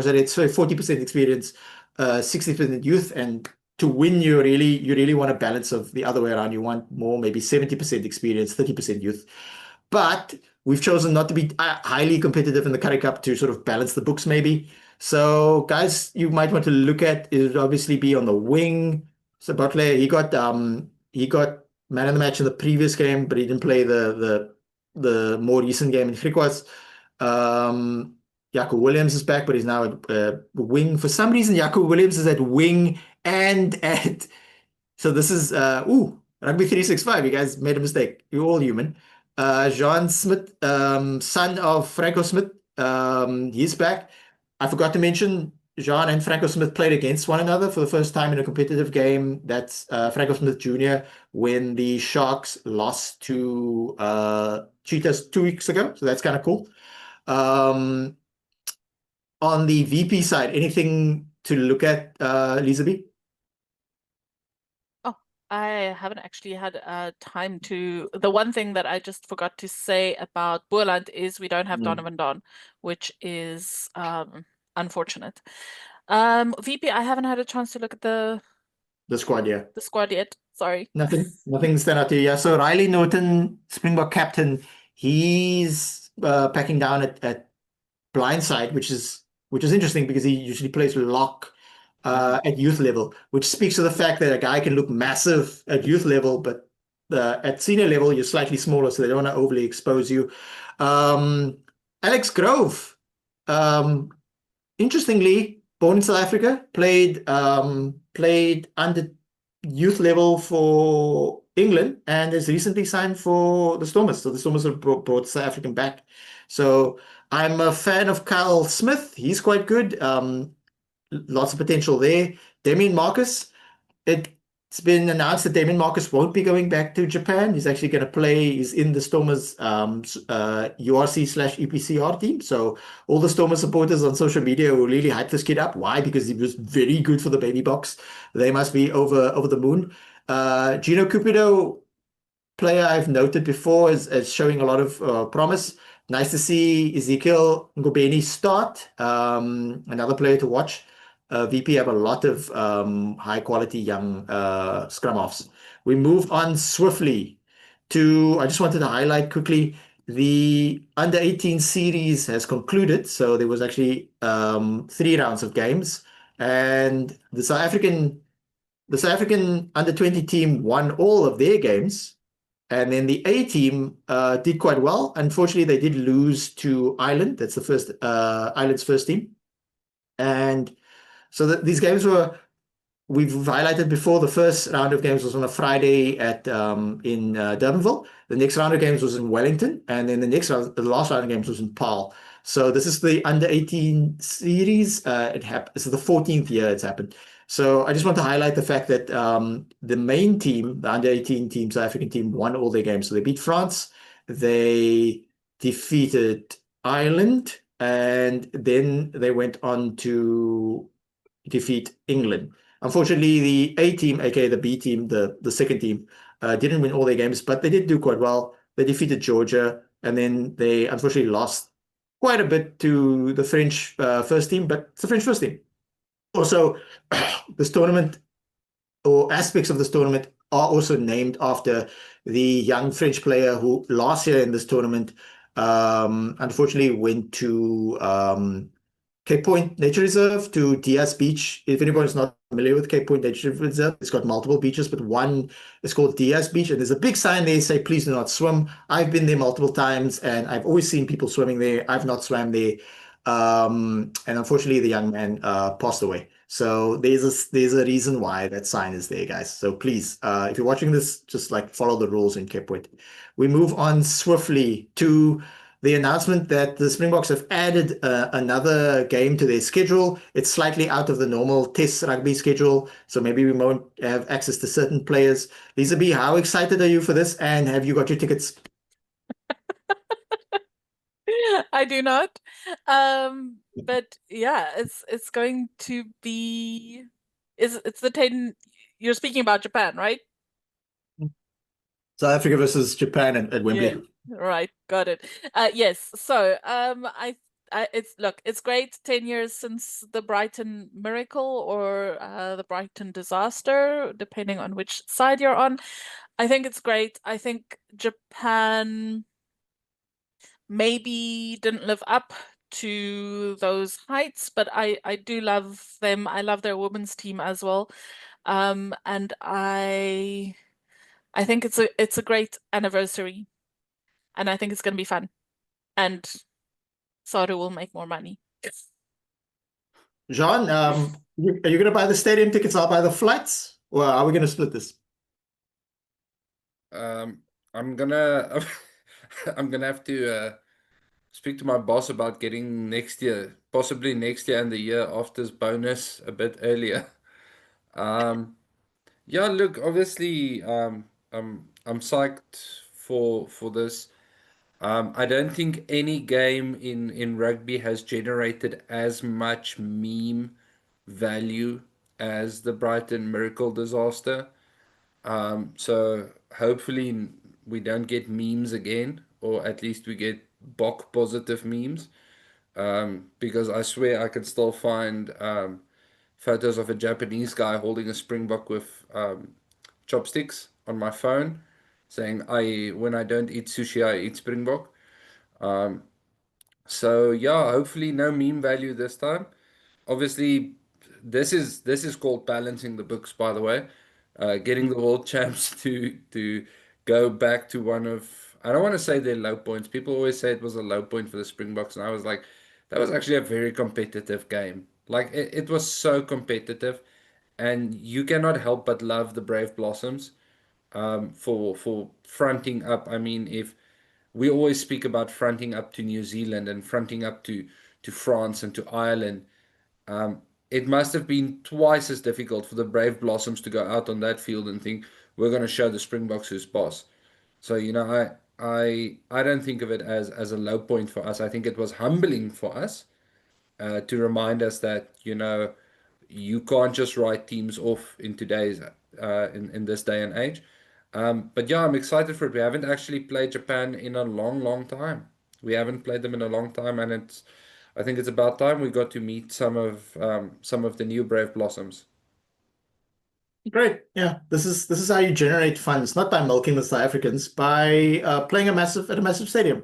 sorry, it's 40% experience, 60% youth, and to win, you really want a balance of the other way around. You want more, maybe 70% experience, 30% youth. But we've chosen not to be highly competitive in the Currie Cup to sort of balance the books, maybe. So, guys, you might want to look at it. Obviously, be on the wing. So Butler, he got man of the match in the previous game, but he didn't play the more recent game in Griquas. Jaco Williams is back, but he's now at wing. For some reason, Jaco Williams is at wing and at. So this is Rugby 365. You guys made a mistake. You're all human. Jean Smith, son of Franco Smith, he's back. I forgot to mention Jean and Franco Smith played against one another for the first time in a competitive game. That's Franco Smith Jr. when the Sharks lost to Cheetahs 2 weeks ago. So that's kind of cool. On the VP side, anything to look at, Lisa B? Oh, I haven't actually had time to. The one thing that I just forgot to say about Boerland is we don't have Donovan Don, which is unfortunate. VP, I haven't had a chance to look at the squad, yeah. The squad yet. Sorry. Nothing stand out to you. Yeah. So Riley Norton, Springbok captain, he's packing down at blindside, which is interesting because he usually plays lock at youth level, which speaks to the fact that a guy can look massive at youth level, but at senior level you're slightly smaller, so they don't want to overly expose you. Alex Grove, interestingly, born in South Africa, played under youth level for England and has recently signed for the Stormers. So the Stormers have brought South African back. So I'm a fan of Kyle Smith. He's quite good. Lots of potential there. Damien Marcus. It's been announced that Damien Marcus won't be going back to Japan. He's actually going to play. He's in the Stormers URC/EPCR team. So all the Stormers supporters on social media will really hype this kid up. Why? Because he was very good for the baby box. They must be over the moon. Gino Cupido, player I've noted before as showing a lot of promise. Nice to see Ezekiel Ngobeni start. Another player to watch. VP have a lot of high quality young scrum offs. We move on swiftly to, I just wanted to highlight quickly, the under 18 series has concluded. So there was actually 3 rounds of games, and the South African under 20 team won all of their games. And then the A team did quite well. Unfortunately, they did lose to Ireland. That's the first Ireland's first team. And so these games we've highlighted before. The first round of games was on a Friday in Durbanville. The next round of games was in Wellington, and then the last round of games was in Paarl. So this is the under 18 series. This is the 14th year it's happened. So I just want to highlight the fact that the main team, the under 18 team, South African team, won all their games. So they beat France, they defeated Ireland, and then they went on to defeat England. Unfortunately, the A team, aka the B team, the second team, didn't win all their games, but they did do quite well. They defeated Georgia, and then they unfortunately lost quite a bit to the French first team, but it's the French first team. Also, this tournament, or aspects of this tournament, are also named after the young French player who last year in this tournament unfortunately went to Cape Point Nature Reserve, to Diaz Beach. If anybody's not familiar with Cape Point Nature Reserve, it's got multiple beaches, but one is called Diaz Beach, and there's a big sign there say, please do not swim. I've been there multiple times, and I've always seen people swimming there. I've not swam there. And unfortunately, the young man passed away. So there's a reason why that sign is there, guys. So please, if you're watching this, just like follow the rules in Cape Point. We move on swiftly to the announcement that the Springboks have added another game to their schedule. It's slightly out of the normal Test rugby schedule, so maybe we won't have access to certain players. Lisa B, how excited are you for this? And have you got your tickets? I do not. But yeah, it's going to be it's the 10. You're speaking about Japan, right? South Africa versus Japan at Wembley. Yeah, right, got it. Yes, so it's great. 10 years since the Brighton miracle or the Brighton disaster, depending on which side you're on. I think it's great. I think Japan maybe didn't live up to those heights, but I do love them. I love their women's team as well. And I think it's a great anniversary, and I think it's going to be fun. And Saru will make more money. Jean, are you going to buy the stadium tickets? I'll buy the flights, or are we going to split this? I'm gonna I'm gonna have to speak to my boss about getting next year, possibly next year and the year after's bonus a bit earlier. Um, yeah, look, obviously, I'm psyched for this. I don't think any game in rugby has generated as much meme value as the Brighton Miracle disaster. So hopefully we don't get memes again, or at least we get Bok positive memes. Because I swear I can still find photos of a Japanese guy holding a Springbok with chopsticks on my phone, saying I when I don't eat sushi, I eat Springbok. So yeah, hopefully no meme value this time. Obviously, this is called balancing the books, by the way. Getting the world champs to go back to one of, I don't want to say their low points. People always say it was a low point for the Springboks, and I was like, that was actually a very competitive game. Like it was so competitive, and you cannot help but love the Brave Blossoms for fronting up. I mean, if we always speak about fronting up to New Zealand and fronting up to France and to Ireland. it must have been twice as difficult for the Brave Blossoms to go out on that field and think we're going to show the Springboks who's boss. So, I don't think of it as a low point for us. I think it was humbling for us to remind us that, you can't just write teams off in today's in this day and age. But yeah, I'm excited for it. We haven't actually played Japan in a long, long time. We haven't played them in a long time, and I think it's about time we got to meet some of the new Brave Blossoms. Great. Yeah, this is how you generate funds, not by milking the South Africans, by playing at a massive stadium.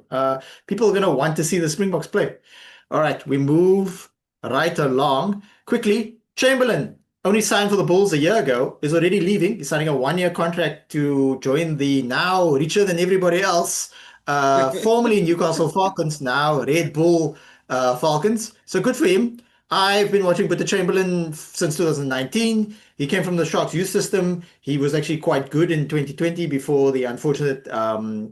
People are going to want to see the Springboks play. All right, we move right along quickly. Chamberlain, only signed for the Bulls a year ago, is already leaving. He's signing a 1-year contract to join the now richer than everybody else, formerly Newcastle Falcons, now Red Bull Falcons. So good for him. I've been watching Peter Chamberlain since 2019. He came from the Sharks youth system. He was actually quite good in 2020 before the unfortunate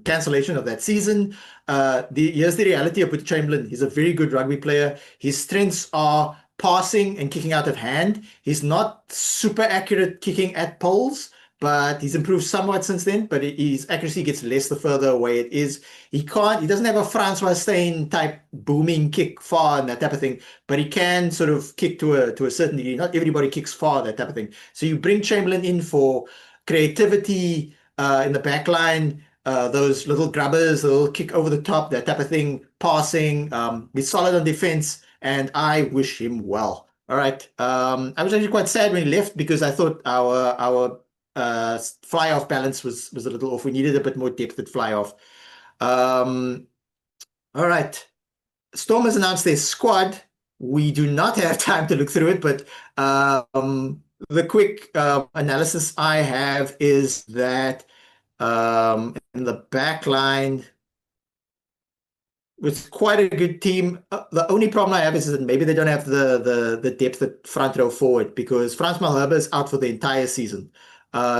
cancellation of that season. Here's the reality of Peter Chamberlain. He's a very good rugby player. His strengths are passing and kicking out of hand. He's not super accurate kicking at poles, but he's improved somewhat since then. But his accuracy gets less the further away it is. He doesn't have a Francois Steyn type booming kick far and that type of thing, but he can sort of kick to a certain degree. Not everybody kicks far, that type of thing. So you bring Chamberlain in for creativity in the back line, those little grubbers, the little kick over the top, that type of thing, passing, be solid on defense, and I wish him well. All right. I was actually quite sad when he left because I thought our fly off balance was a little off. We needed a bit more depth at fly off. All right. Storm has announced their squad. We do not have time to look through it, but the quick analysis I have is that in the back line, with quite a good team. The only problem I have is that maybe they don't have the depth at front row forward because Frans Malherbe is out for the entire season.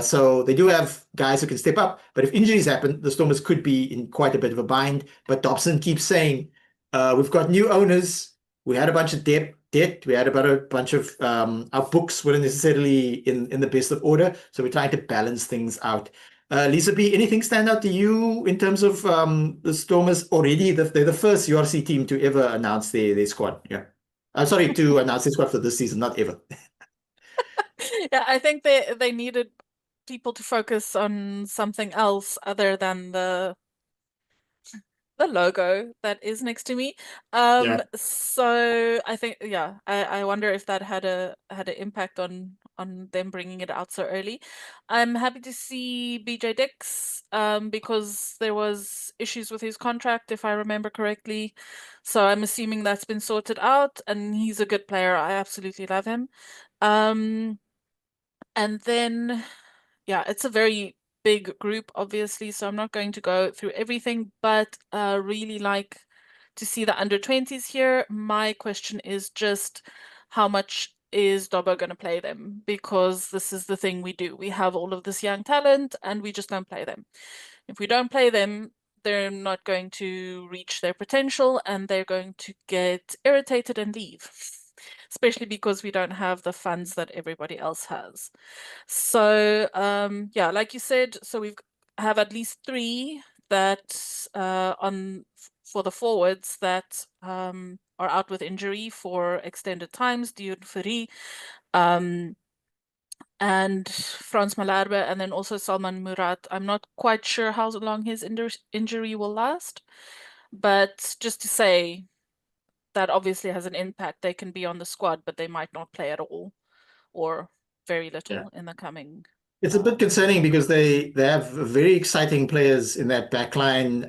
So they do have guys who can step up, but if injuries happen, the Stormers could be in quite a bit of a bind. But Dobson keeps saying, we've got new owners. We had a bunch of debt. We had about a bunch of our books weren't necessarily in the best of order. So we're trying to balance things out. Lisa B, anything stand out to you in terms of the Stormers already? They're the first URC team to ever announce their squad. Yeah. I'm sorry, to announce their squad for this season, not ever. Yeah, I think they needed people to focus on something else other than the logo that is next to me. Yeah. So I think, yeah, I wonder if that had an impact on them bringing it out so early. I'm happy to see BJ Dix because there was issues with his contract, if I remember correctly. So I'm assuming that's been sorted out, and he's a good player. I absolutely love him. And then, yeah, it's a very big group, obviously, so I'm not going to go through everything, but really like to see the under-20s here. My question is just how much is Dobbo going to play them? Because this is the thing we do. We have all of this young talent and we just don't play them. If we don't play them, they're not going to reach their potential and they're going to get irritated and leave. Especially because we don't have the funds that everybody else has. So yeah, like you said, so we have at least 3 that for the forwards that are out with injury for extended times, Duane and Frans Malherbe, and then also Salman Murat. I'm not quite sure how long his injury will last, but just to say that obviously has an impact. They can be on the squad, but they might not play at all or very little in the coming. It's a bit concerning because they have very exciting players in that backline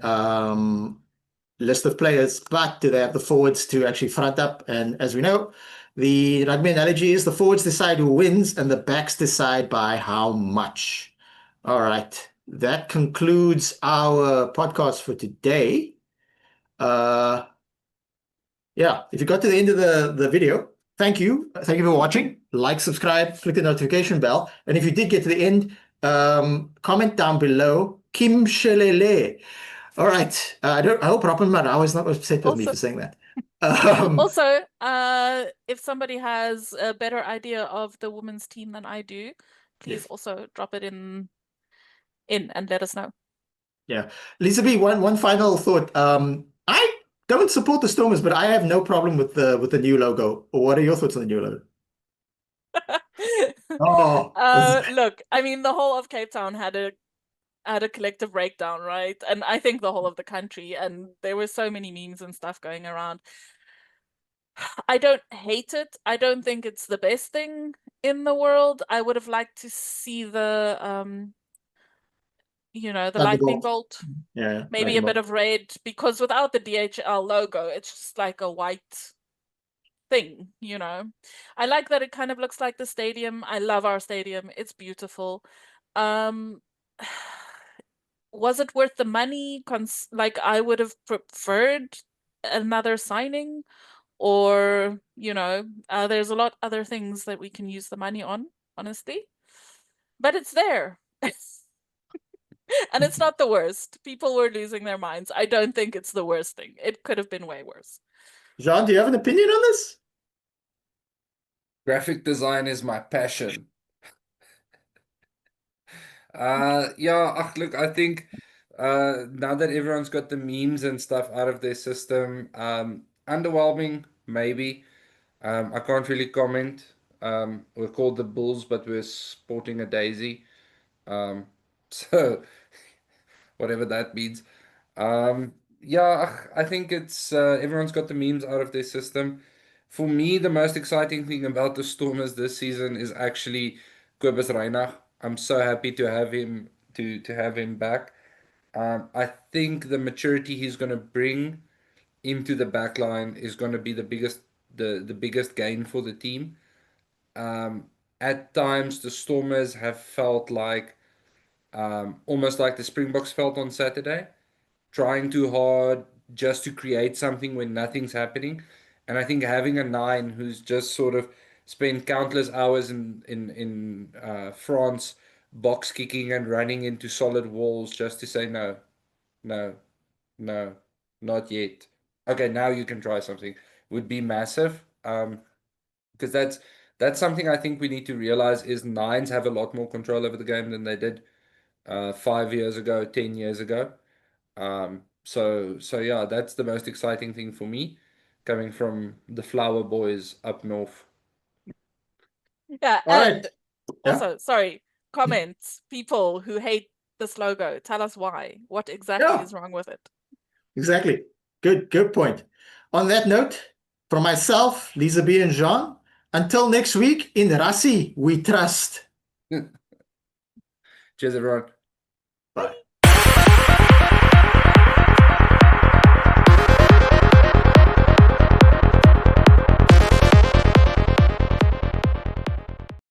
list of players, but do they have the forwards to actually front up? And as we know, the rugby analogy is the forwards decide who wins and the backs decide by how much. All right. That concludes our podcast for today. Yeah, if you got to the end of the video, thank you. Thank you for watching. Like, subscribe, click the notification bell. And if you did get to the end, comment down below, Kim Shelele. All right. I hope Robin Marau is not upset with me for saying that. Also, if somebody has a better idea of the women's team than I do, please Yes. also drop it in and let us know. Yeah. Lisa B, one final thought. I don't support the Stormers, but I have no problem with the new logo. What are your thoughts on the new logo? Oh, Look, I mean, the whole of Cape Town had a collective breakdown, right? And I think the whole of the country, and there were so many memes and stuff going around. I don't hate it. I don't think it's the best thing in the world. I would have liked to see the the lightning Thunderbolt. bolt, Yeah, maybe lightning a bit bolt. of red, because without the DHL logo, it's just like a white thing, I like that it kind of looks like the stadium. I love our stadium. It's beautiful. Um was it worth the money? Like, I would have preferred another signing, or there's a lot other things that we can use the money on, honestly, but it's there. And it's not the worst. People were losing their minds. I don't think it's the worst thing. It could have been way worse. Jean, do you have an opinion on this? Graphic design is my passion. Yeah, look, I think now that everyone's got the memes and stuff out of their system, underwhelming, maybe. I can't really comment. We're called the Bulls, but we're sporting a daisy. So whatever that means. Yeah, I think it's everyone's got the memes out of their system. For me, the most exciting thing about the Stormers this season is actually Kobus Reinach. I'm so happy to have him to have him back. I think the maturity he's going to bring into the back line is going to be the biggest gain for the team. At times, the Stormers have felt like almost like the Springboks felt on Saturday, trying too hard just to create something when nothing's happening. And I think having a nine who's just sort of spent countless hours in France box kicking and running into solid walls just to say no, no, no, not yet. Okay, now you can try something would be massive. Because that's something I think we need to realize is nines have a lot more control over the game than they did 5 years ago, 10 years ago. So yeah, that's the most exciting thing for me, coming from the Flower Boys up north. Yeah, All right. and Yeah. also, sorry, comments, people who hate this logo, tell us why. What exactly Yeah, is wrong with it? exactly. Good point. On that note, from myself, Lisa B and Jean, until next week, in Rassie, we trust. Cheers, everyone. Bye.